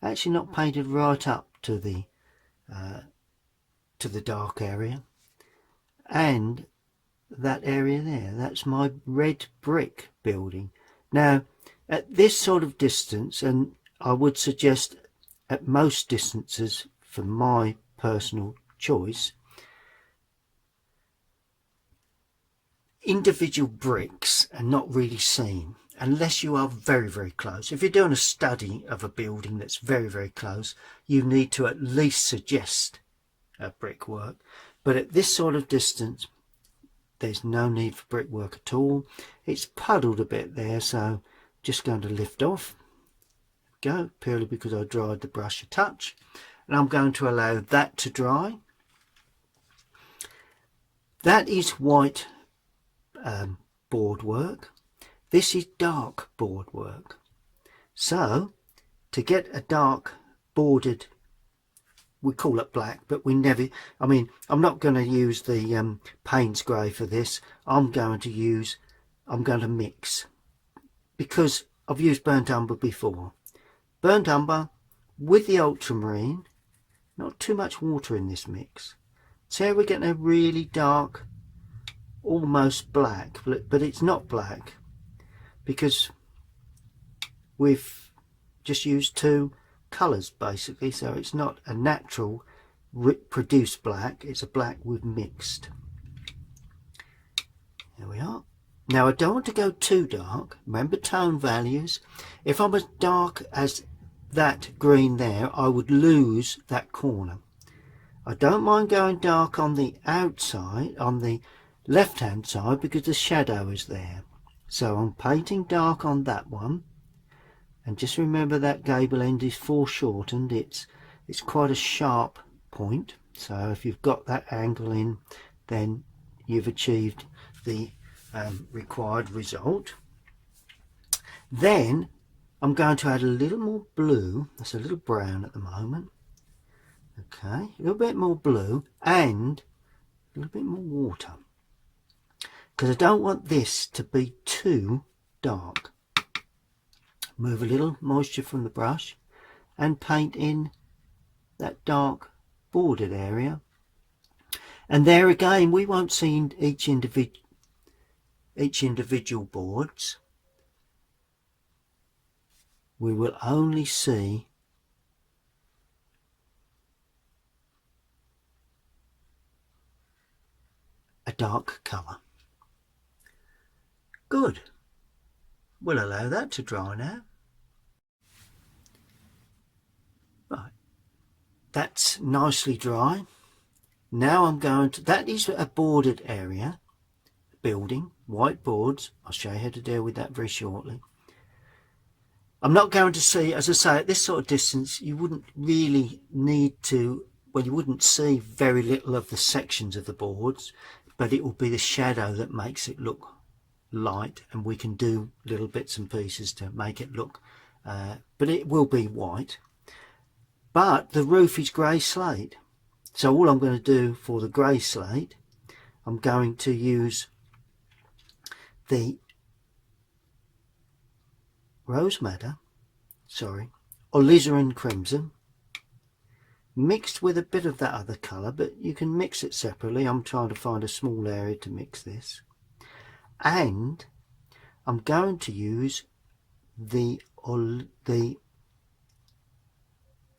A: actually not painted right up to the dark area, and that area there, that's my red brick building. Now at this sort of distance, and I would suggest at most distances for my personal choice, individual bricks are not really seen, unless you are very, very close. If you're doing a study of a building that's very, very close, you need to at least suggest brickwork. But at this sort of distance, there's no need for brickwork at all. It's puddled a bit there, so just going to lift off. Go, purely because I dried the brush a touch. And I'm going to allow that to dry. That is white board work. This is dark board work. So to get a dark bordered, we call it black, but we never, I mean, I'm not going to use the Payne's grey for this. I'm going to mix, because I've used burnt umber before. Burnt umber with the ultramarine, not too much water in this mix. So we're getting a really dark, almost black, but it's not black because we've just used two colours basically, so it's not a natural produced black, it's a black we've mixed. There we are. Now I don't want to go too dark. Remember tone values. If I'm as dark as that green there, I would lose that corner. I don't mind going dark on the outside, on the left hand side, because the shadow is there. So I'm painting dark on that one, and just remember that gable end is foreshortened. It's quite a sharp point, so if you've got that angle in, then you've achieved the required result. Then I'm going to add a little more blue. That's a little brown at the moment. Okay, a little bit more blue and a little bit more water, because I don't want this to be too dark. Move a little moisture from the brush and paint in that dark bordered area. And there again, we won't see each individual boards. We will only see a dark colour. Good. We'll allow that to dry now. Right, that's nicely dry. Now I'm going to, that is a bordered area, building, white boards. I'll show you how to deal with that very shortly. I'm not going to see, as I say, at this sort of distance, you wouldn't really need to, well, you wouldn't see very little of the sections of the boards, but it will be the shadow that makes it look light, and we can do little bits and pieces to make it look, but it will be white. But the roof is grey slate, so all I'm going to do for the grey slate, I'm going to use the rose madder, alizarin crimson, mixed with a bit of that other colour, but you can mix it separately. I'm trying to find a small area to mix this. And I'm going to use the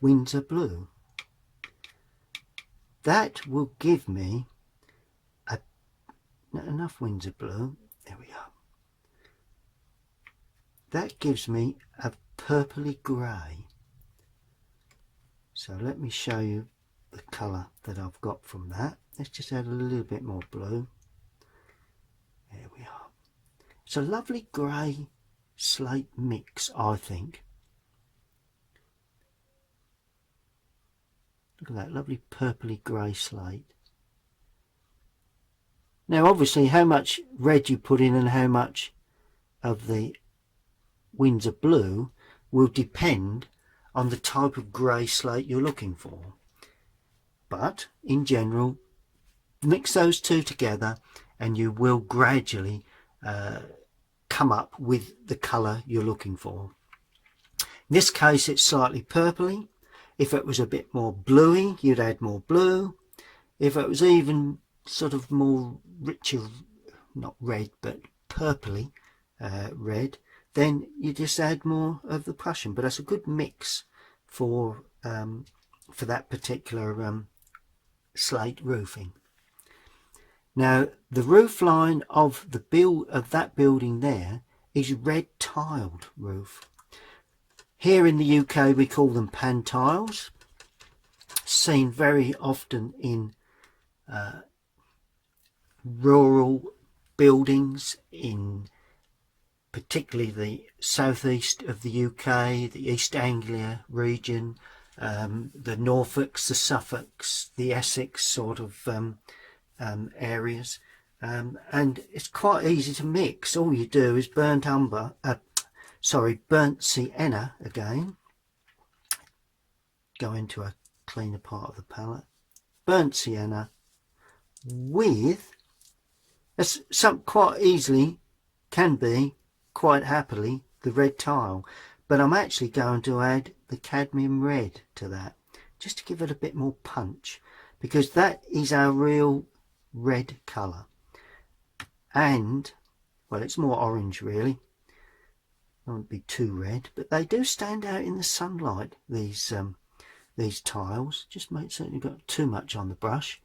A: Windsor blue. That will give me not enough Windsor blue. There we are. That gives me a purpley grey. So let me show you the colour that I've got from that. Let's just add a little bit more blue. There we are. It's a lovely grey slate mix, I think. Look at that lovely purpley grey slate. Now obviously how much red you put in and how much of the Windsor blue will depend on the type of grey slate you're looking for. But in general, mix those two together and you will gradually come up with the colour you're looking for. In this case it's slightly purpley. If it was a bit more bluey, you'd add more blue. If it was even sort of more richer, not red but purpley red, then you just add more of the Prussian. But that's a good mix for that particular slate roofing. Now the roof line of that building there is red tiled roof. Here in the UK we call them pan tiles, seen very often in rural buildings in particularly the southeast of the UK, the East Anglia region, the Norfolks, the Suffolks, the Essex sort of areas, and it's quite easy to mix. All you do is burnt sienna again. Go into a cleaner part of the palette. Burnt sienna with some quite easily can be quite happily the red tile, but I'm actually going to add the cadmium red to that just to give it a bit more punch, because that is our real red colour. And well, it's more orange really. It won't be too red, but they do stand out in the sunlight, these tiles. Just make certain you've got too much on the brush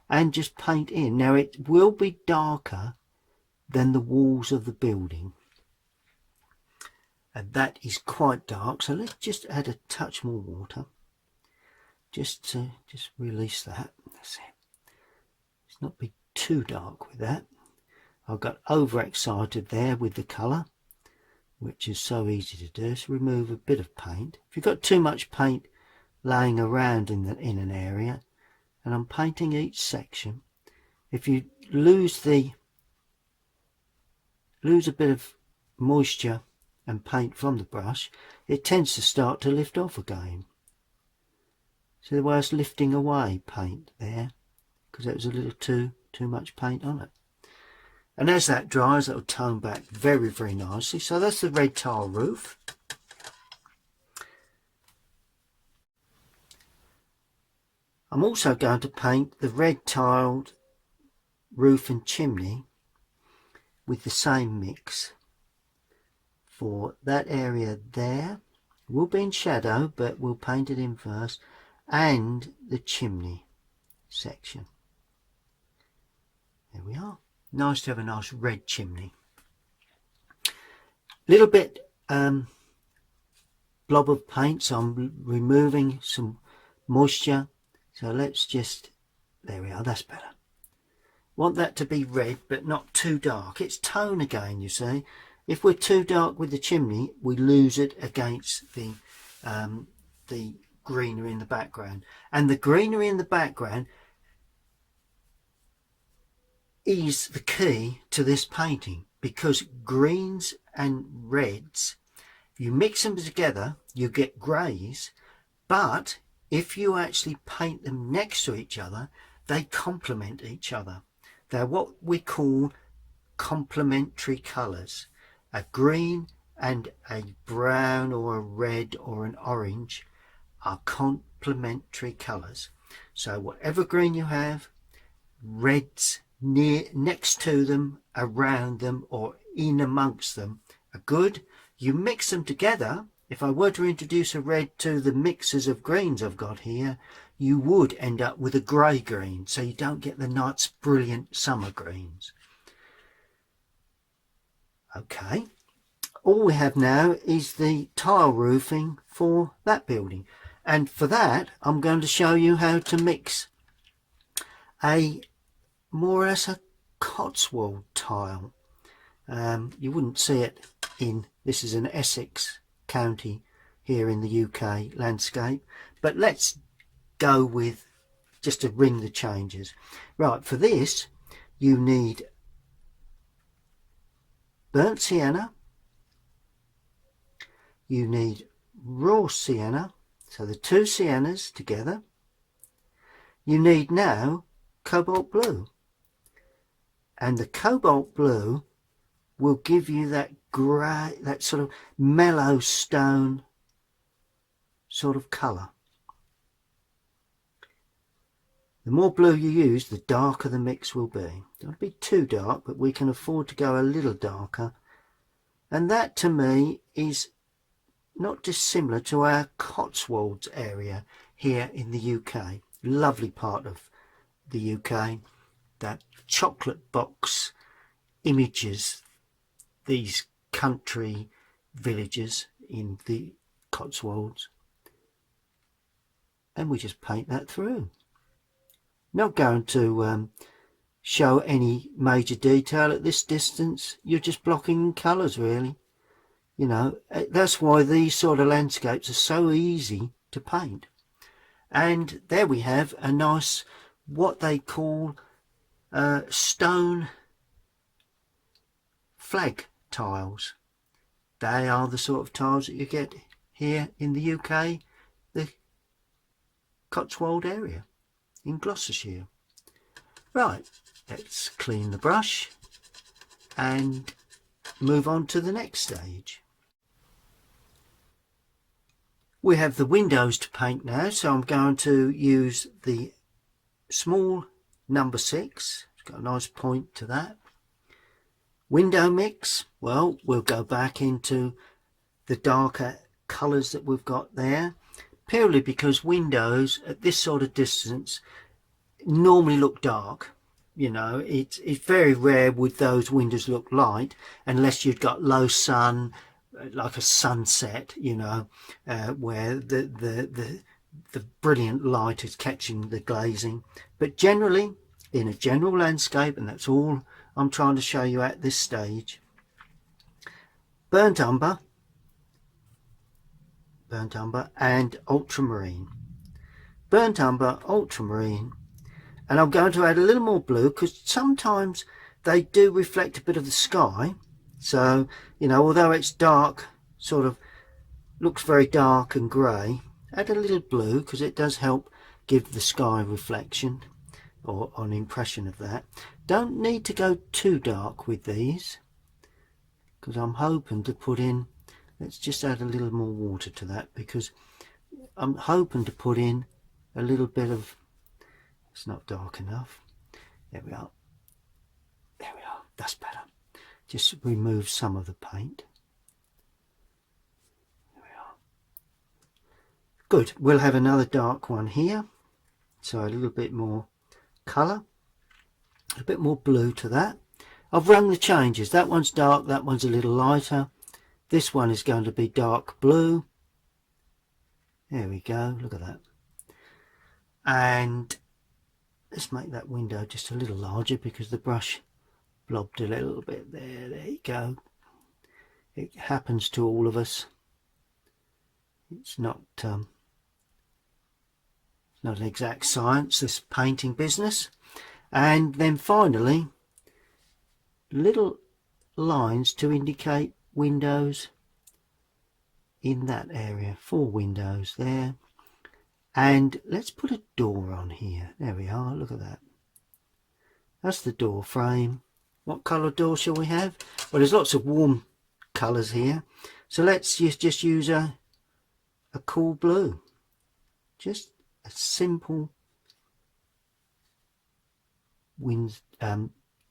A: and just paint in. Now it will be darker than the walls of the building, and that is quite dark, so let's just add a touch more water just to release that. That's it. Let's not be too dark with that. I got overexcited there with the colour, which is so easy to do. So remove a bit of paint. If you've got too much paint laying around in an area, and I'm painting each section, if you lose a bit of moisture and paint from the brush, it tends to start to lift off again. So the way I was lifting away paint there, because there was a little too much paint on it. And as that dries, it'll tone back very, very nicely. So that's the red tile roof. I'm also going to paint the red tiled roof and chimney with the same mix for that area there. Will be in shadow, but we'll paint it in first, and the chimney section. There we are. Nice to have a nice red chimney. Little bit blob of paint, so I'm removing some moisture. So let's just, there we are, that's better. Want that to be red but not too dark. It's tone again, you see. If we're too dark with the chimney, we lose it against the greenery in the background. And the greenery in the background is the key to this painting, because greens and reds, you mix them together, you get greys, but if you actually paint them next to each other, they complement each other. They're what we call complementary colours. A green and a brown or a red or an orange are complementary colours. So whatever green you have, reds next to them, around them, or in amongst them are good. You mix them together. If I were to introduce a red to the mixes of greens I've got here, you would end up with a grey green, so you don't get the nice brilliant summer greens. Okay, all we have now is the tile roofing for that building, and for that I'm going to show you how to mix a more or less a Cotswold tile. You wouldn't see it in, this is an Essex county here in the UK landscape, but let's go with just to ring the changes. Right, for this you need burnt sienna, you need raw sienna, so the two siennas together. You need now cobalt blue, and the cobalt blue will give you that grey, that sort of mellow stone sort of colour. The more blue you use, the darker the mix will be. Don't be too dark, but we can afford to go a little darker. And that to me is not dissimilar to our Cotswolds area here in the UK. Lovely part of the UK. That chocolate box images, these country villages in the Cotswolds, and we just paint that through. Not going to show any major detail at this distance. You're just blocking colours, really. You know, that's why these sort of landscapes are so easy to paint. And there we have a nice, what they call stone flag tiles. They are the sort of tiles that you get here in the UK, the Cotswold area in Gloucestershire. Right, let's clean the brush and move on to the next stage. We have the windows to paint now, so I'm going to use the small number 6. It's got a nice point to that. Window mix, well, we'll go back into the darker colours that we've got there, purely because windows at this sort of distance normally look dark. You know, it's very rare would those windows look light unless you've got low sun, like a sunset, you know, where the brilliant light is catching the glazing. But generally, in a general landscape, and that's all I'm trying to show you at this stage, burnt umber and ultramarine. Burnt umber, ultramarine, and I'm going to add a little more blue because sometimes they do reflect a bit of the sky. So, you know, although it's dark, sort of looks very dark and grey, add a little blue because it does help give the sky reflection or an impression of that. Don't need to go too dark with these because I'm hoping to put in, let's just add a little more water to that because I'm hoping to put in a little bit of, it's not dark enough. There we are. There we are. That's better. Just remove some of the paint. There we are. Good. We'll have another dark one here. So a little bit more colour. A bit more blue to that. I've run the changes. That one's dark. That one's a little lighter. This one is going to be dark blue. There we go. Look at that. And let's make that window just a little larger because the brush blobbed a little bit there. There you go. It happens to all of us. It's not an exact science, this painting business. And then finally, little lines to indicate windows in that area. 4 windows there. And let's put a door on here. There we are. Look at that. That's the door frame. What colour door shall we have? Well, there's lots of warm colours here. So let's just use a cool blue. Just a simple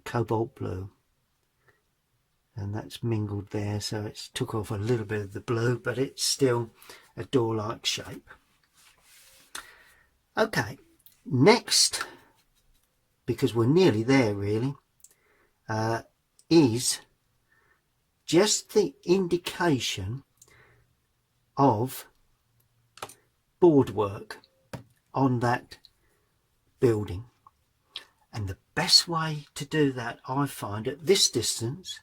A: cobalt blue. And that's mingled there. So it's took off a little bit of the blue, but it's still a door-like shape. Okay, next, because we're nearly there really, is just the indication of boardwork on that building. And the best way to do that, I find, at this distance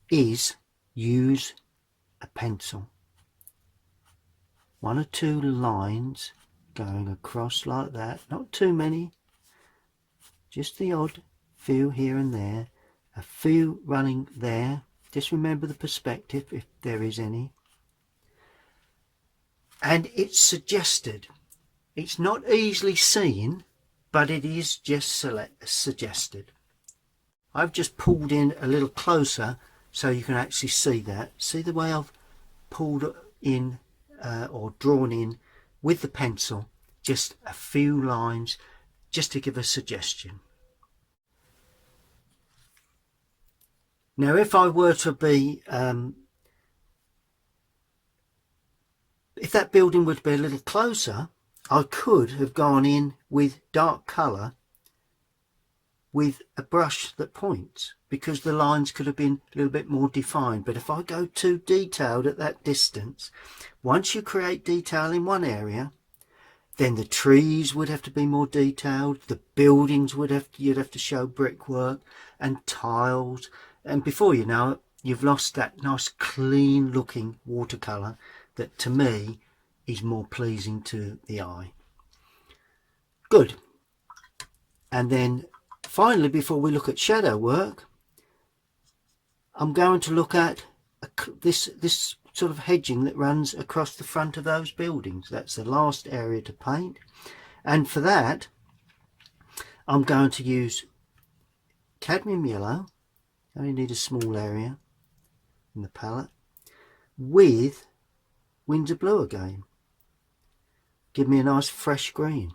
A: is use a pencil. 1 or 2 lines going across like that, not too many, just the odd few here and there, a few running there. Just remember the perspective if there is any. And it's suggested. It's not easily seen, but it is just suggested. I've just pulled in a little closer so you can actually see that. See the way I've pulled in or drawn in with the pencil, just a few lines, just to give a suggestion. Now, if I were to be, if that building were to be a little closer, I could have gone in with dark colour with a brush that points, because the lines could have been a little bit more defined. But if I go too detailed at that distance, once you create detail in one area, then the trees would have to be more detailed, the buildings you'd have to show brickwork and tiles, and before you know it, you've lost that nice clean looking watercolour that to me is more pleasing to the eye. Good. And then finally, before we look at shadow work, I'm going to look at this sort of hedging that runs across the front of those buildings. That's the last area to paint, and for that I'm going to use cadmium yellow. I only need a small area in the palette, with Windsor blue again. Give me a nice fresh green.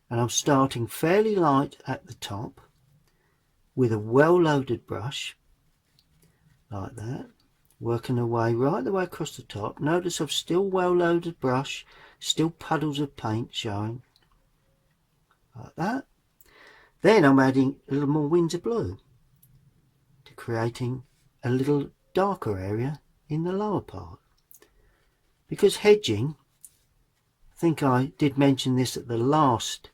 A: And I'm starting fairly light at the top with a well-loaded brush, like that, working away right the way across the top. Notice I've still well-loaded brush, still puddles of paint showing, like that. Then I'm adding a little more Windsor blue to creating a little darker area in the lower part. Because hedging, I think I did mention this at the last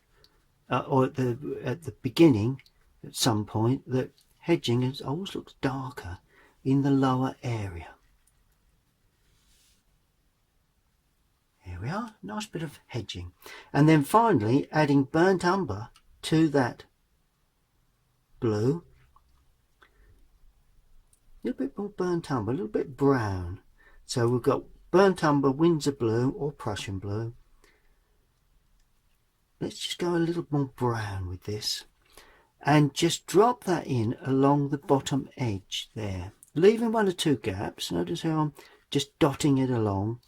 A: or at the beginning at some point, that hedging always looks darker in the lower area. Here we are, nice bit of hedging. And then finally adding burnt umber to that blue. A little bit more burnt umber, a little bit brown. So we've got burnt umber, Windsor blue or Prussian blue. Let's just go a little more brown with this and just drop that in along the bottom edge there, leaving 1 or 2 gaps. Notice how I'm just dotting it along,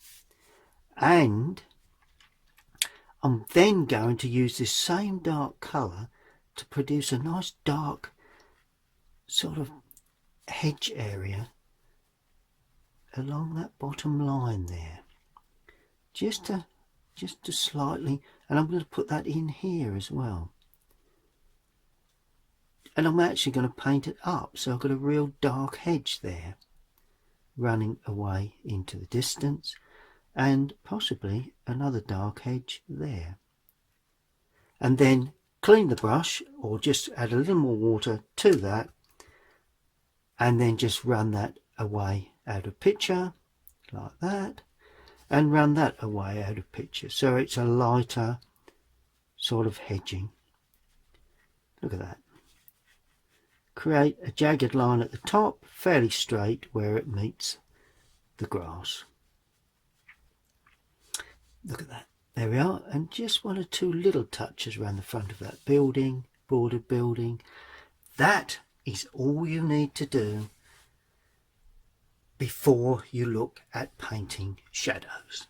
A: and I'm then going to use this same dark colour to produce a nice dark sort of hedge area along that bottom line there, just to slightly, and I'm going to put that in here as well. And I'm actually going to paint it up, so I've got a real dark hedge there running away into the distance, and possibly another dark hedge there. And then clean the brush, or just add a little more water to that, and then just run that away out of picture like that, and run that away out of picture, so it's a lighter sort of hedging. Look at that. Create a jagged line at the top, fairly straight where it meets the grass. Look at that. There we are. And just 1 or 2 little touches around the front of that building, bordered building. That is all you need to do before you look at painting shadows.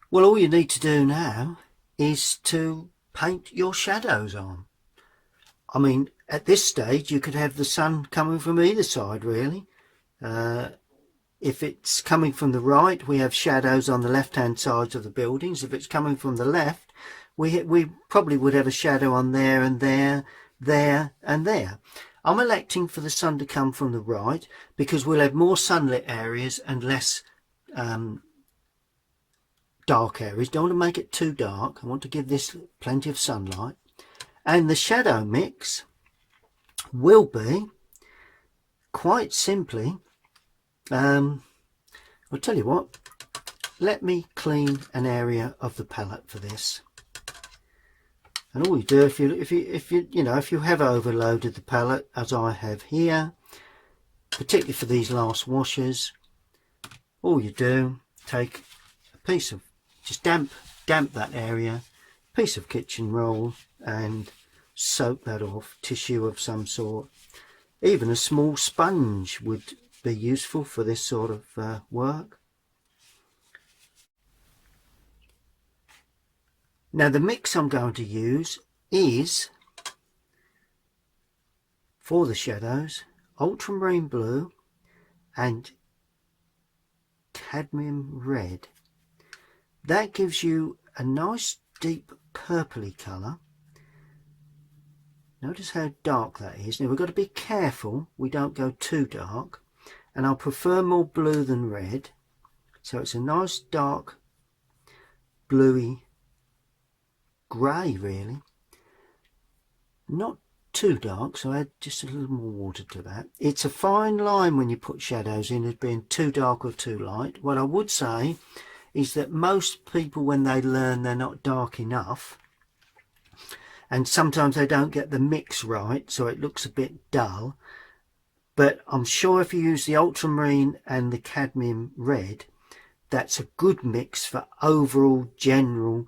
A: Well, all you need to do now is to paint your shadows on. I mean, at this stage you could have the sun coming from either side, really. If it's coming from the right, we have shadows on the left hand sides of the buildings. If it's coming from the left, we probably would have a shadow on there and there, there and there. I'm electing for the sun to come from the right because we'll have more sunlit areas and less dark areas. Don't want to make it too dark. I want to give this plenty of sunlight. And the shadow mix will be quite simply, I'll tell you what, let me clean an area of the palette for this. And all you do, if you have overloaded the palette as I have here, particularly for these last washes, all you do, take a piece of, just damp that area, piece of kitchen roll, and soak that off, tissue of some sort. Even a small sponge would be useful for this sort of work. Now the mix I'm going to use is, for the shadows, ultramarine blue and cadmium red. That gives you a nice deep purpley colour. Notice how dark that is. Now we've got to be careful we don't go too dark, and I'll prefer more blue than red, so it's a nice dark bluey grey really, not too dark, so add just a little more water to that. It's a fine line when you put shadows in as being too dark or too light. What I would say is that most people, when they learn, they're not dark enough, and sometimes they don't get the mix right, so it looks a bit dull. But I'm sure if you use the ultramarine and the cadmium red, that's a good mix for overall general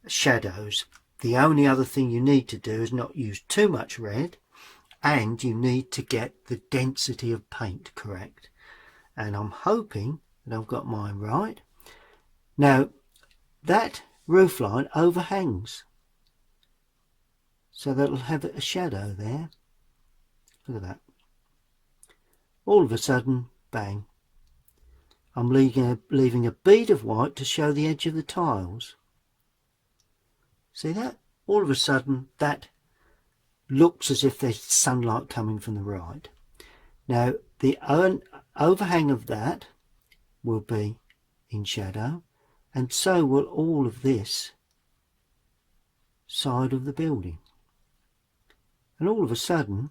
A: shadows. The only other thing you need to do is not use too much red, and you need to get the density of paint correct. And I'm hoping that I've got mine right. Now that roof line overhangs, so that'll have a shadow there. Look at that. All of a sudden, bang, I'm leaving a bead of white to show the edge of the tiles. See that? All of a sudden that looks as if there's sunlight coming from the right. Now the overhang of that will be in shadow, and so will all of this side of the building. And all of a sudden,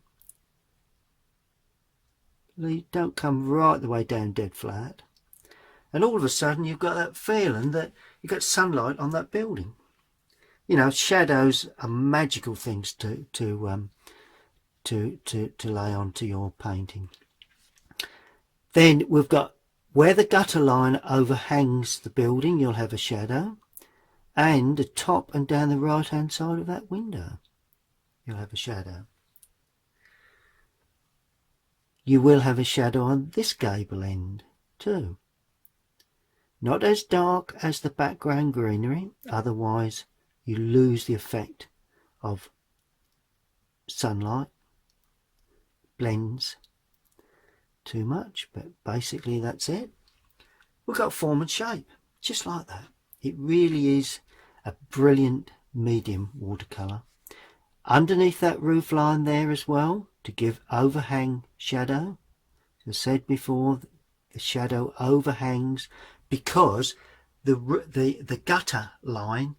A: don't come right the way down dead flat, and all of a sudden you've got that feeling that you've got sunlight on that building. You know, shadows are magical things to lay onto your painting. Then we've got where the gutter line overhangs the building, you'll have a shadow, and the top and down the right hand side of that window you'll have a shadow. You will have a shadow on this gable end too. Not as dark as the background greenery, otherwise you lose the effect of sunlight, blends too much, but basically that's it. We've got form and shape, just like that. It really is a brilliant medium watercolour. Underneath that roof line there as well, to give overhang shadow. As I said before, the shadow overhangs because the gutter line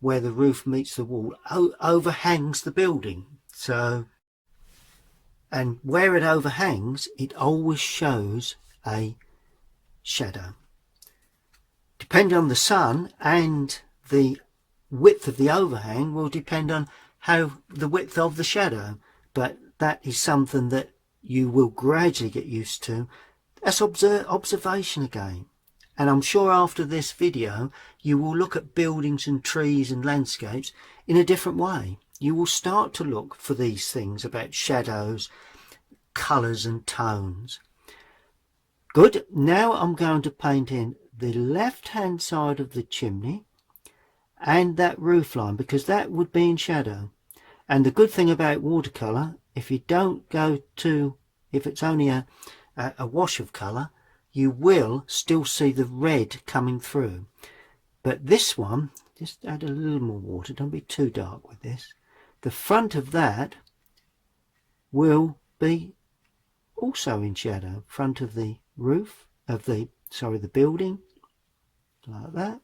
A: where the roof meets the wall overhangs the building. So, and where it overhangs, it always shows a shadow. Depending on the sun, and the width of the overhang will depend on how the width of the shadow, but that is something that you will gradually get used to. That's observation again. And I'm sure after this video you will look at buildings and trees and landscapes in a different way. You will start to look for these things about shadows, colours and tones. Good. Now I'm going to paint in the left hand side of the chimney and that roof line, because that would be in shadow. And the good thing about watercolour, if you don't go to, if it's only a wash of colour, you will still see the red coming through. But this one, just add a little more water, don't be too dark with this. The front of that will be also in shadow, front of the roof of the building, like that.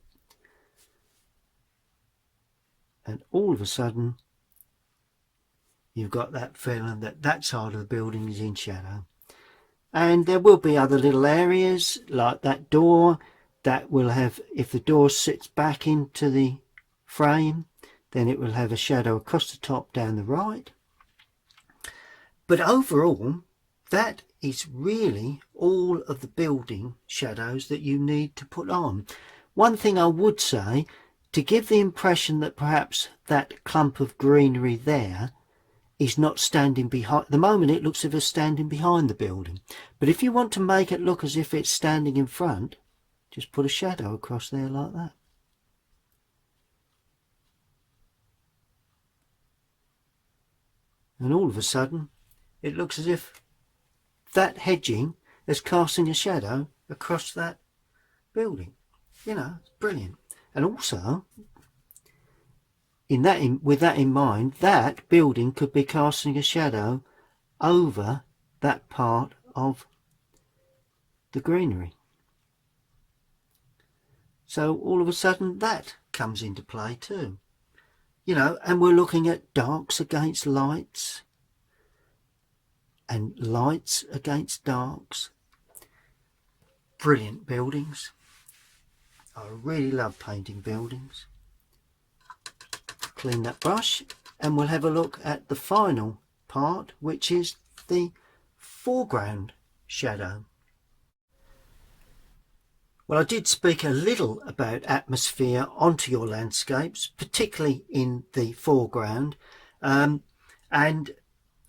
A: And all of a sudden you've got that feeling that that side of the building is in shadow. And there will be other little areas like that door that will have, if the door sits back into the frame, then it will have a shadow across the top down the right. But overall, that is really all of the building shadows that you need to put on. One thing I would say, to give the impression that perhaps that clump of greenery there is not standing behind. At the moment it looks as if it's standing behind the building, but if you want to make it look as if it's standing in front, just put a shadow across there like that. And all of a sudden it looks as if that hedging is casting a shadow across that building. You know, it's brilliant. And also with that in mind, that building could be casting a shadow over that part of the greenery. So all of a sudden that comes into play too. And we're looking at darks against lights and lights against darks. Brilliant buildings. I really love painting buildings. Clean that brush and we'll have a look at the final part, which is the foreground shadow. Well, I did speak a little about atmosphere onto your landscapes, particularly in the foreground. And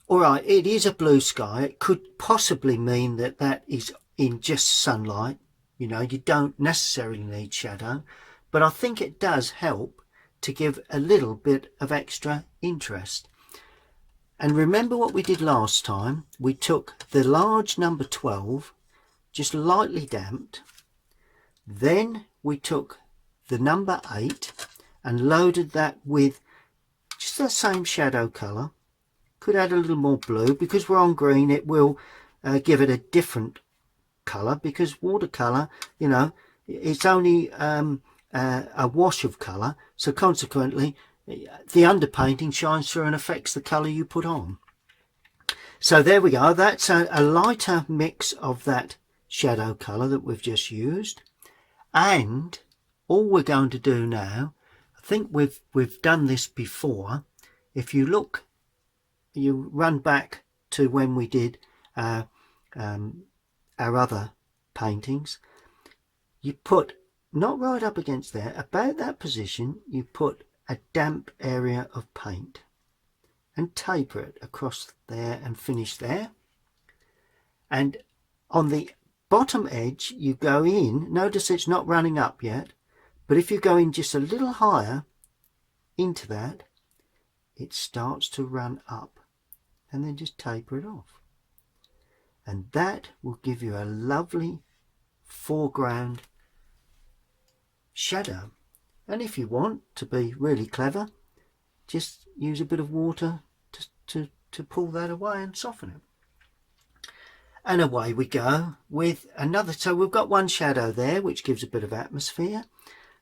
A: all right, it is a blue sky. It could possibly mean that that is in just sunlight. You don't necessarily need shadow, but I think it does help to give a little bit of extra interest. And remember what we did last time? We took the large number 12, just lightly damped. Then we took the number 8 and loaded that with just the same shadow colour. Could add a little more blue. Because we're on green, it will give it a different colour, because watercolour, it's only a wash of colour, so consequently the underpainting shines through and affects the colour you put on. So there we go. That's a lighter mix of that shadow colour that we've just used. And all we're going to do now, I think we've done this before. If you look, you run back to when we did our other paintings, you put, not right up against there, about that position, you put a damp area of paint and taper it across there and finish there. And on the bottom edge you go in, notice it's not running up yet, but if you go in just a little higher into that, it starts to run up, and then just taper it off. And that will give you a lovely foreground shadow. And if you want to be really clever, just use a bit of water to pull that away and soften it. And away we go with another. So we've got one shadow there which gives a bit of atmosphere.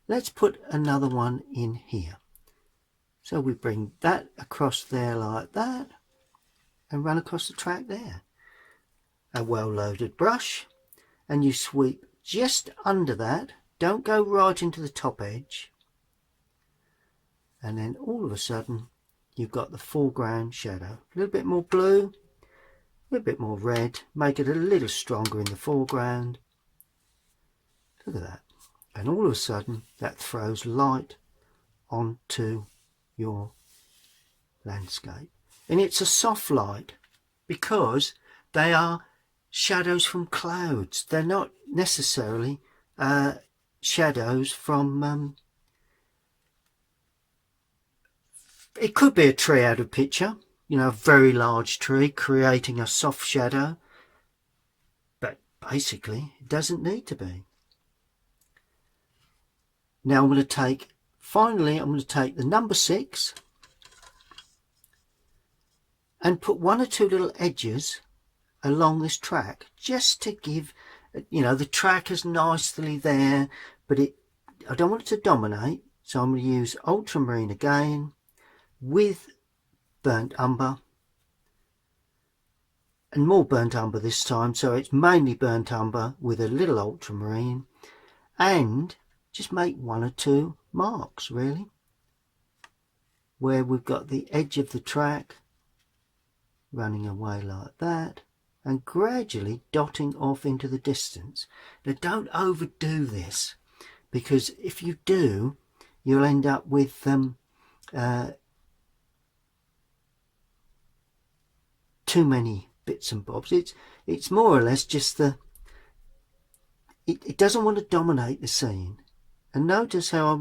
A: Let's put another one in here. So we bring that across there like that and run across the track there. A well-loaded brush, and you sweep just under that. Don't go right into the top edge. And then all of a sudden you've got the foreground shadow. A little bit more blue, a little bit more red, make it a little stronger in the foreground. Look at that. And all of a sudden that throws light onto your landscape. And it's a soft light because they are shadows from clouds. They're not necessarily shadows from it could be a tree out of picture, a very large tree creating a soft shadow, but basically it doesn't need to be. Now I'm going to take the number 6 and put one or two little edges along this track, just to give, the track is nicely there, but I don't want it to dominate. So I'm going to use ultramarine again with burnt umber, and more burnt umber this time, so it's mainly burnt umber with a little ultramarine, and just make one or two marks really where we've got the edge of the track running away like that, and gradually dotting off into the distance. Now don't overdo this, because if you do, you'll end up with too many bits and bobs. It's more or less just it doesn't want to dominate the scene. And notice how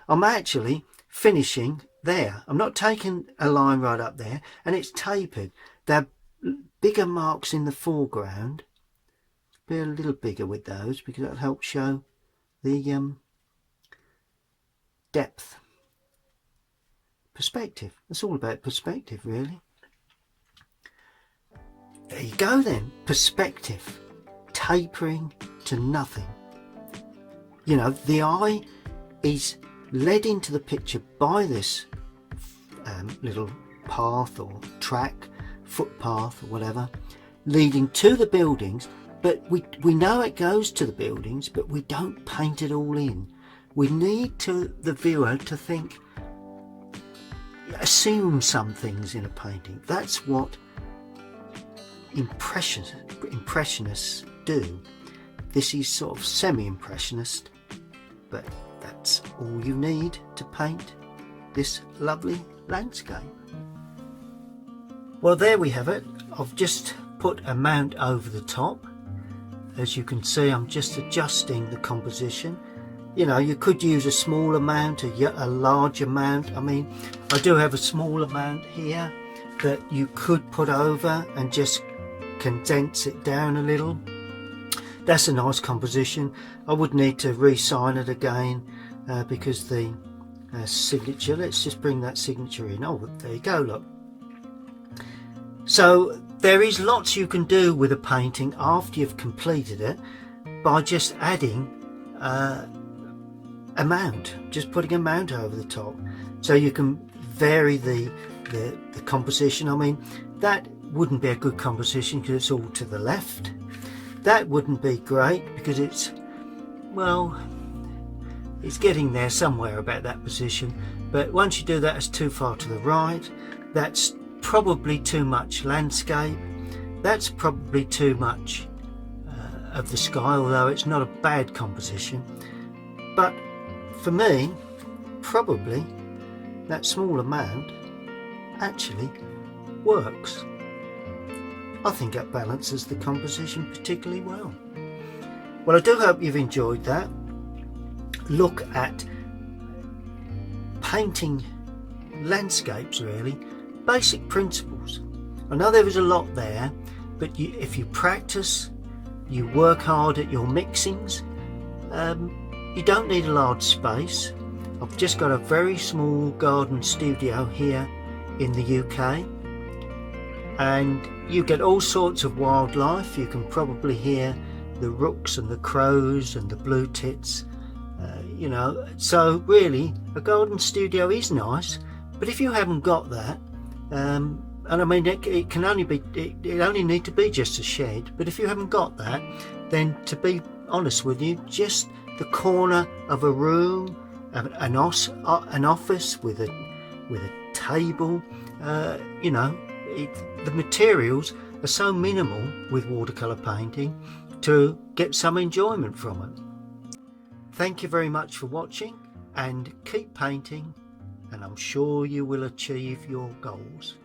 A: I'm actually finishing there. I'm not taking a line right up there, and it's tapered. They're bigger marks in the foreground. Be a little bigger with those because that'll help show the depth. perspective. It's all about perspective, really. There you go then, perspective, tapering to nothing. You know, the eye is led into the picture by this little path or track, footpath or whatever, leading to the buildings, but we know it goes to the buildings, but we don't paint it all in. We need the viewer to think, assume some things in a painting. That's what impressionists do. This is sort of semi-impressionist, but that's all you need to paint this lovely landscape. Well, there we have it. I've just put a mount over the top. As you can see, I'm just adjusting the composition. You know, you could use a smaller mount, a larger mount. I mean, I do have a smaller mount here that you could put over and just condense it down a little. That's a nice composition. I would need to re-sign it again because the signature, let's just bring that signature in. Oh, there you go, look. So there is lots you can do with a painting after you've completed it by just adding a mount, just putting a mount over the top, so you can vary the composition. I mean, that wouldn't be a good composition because it's all to the left. That wouldn't be great because it's, well, it's getting there somewhere about that position, but once you do that, it's too far to the right. That's probably too much landscape. That's probably too much of the sky, although it's not a bad composition. But for me, probably that small amount actually works. I think that balances the composition particularly well. Well, I do hope you've enjoyed that look at painting landscapes, really, basic principles. I know there was a lot there, but if you practice, you work hard at your mixings, you don't need a large space. I've just got a very small garden studio here in the UK, and you get all sorts of wildlife. You can probably hear the rooks and the crows and the blue tits, you know, so really a garden studio is nice. But if you haven't got that, and I mean it can only be, it only need to be just a shed, but if you haven't got that, then to be honest with you, just the corner of a room, an office with a table, you know, the materials are so minimal with watercolour painting to get some enjoyment from it. Thank you very much for watching, and keep painting, and I'm sure you will achieve your goals.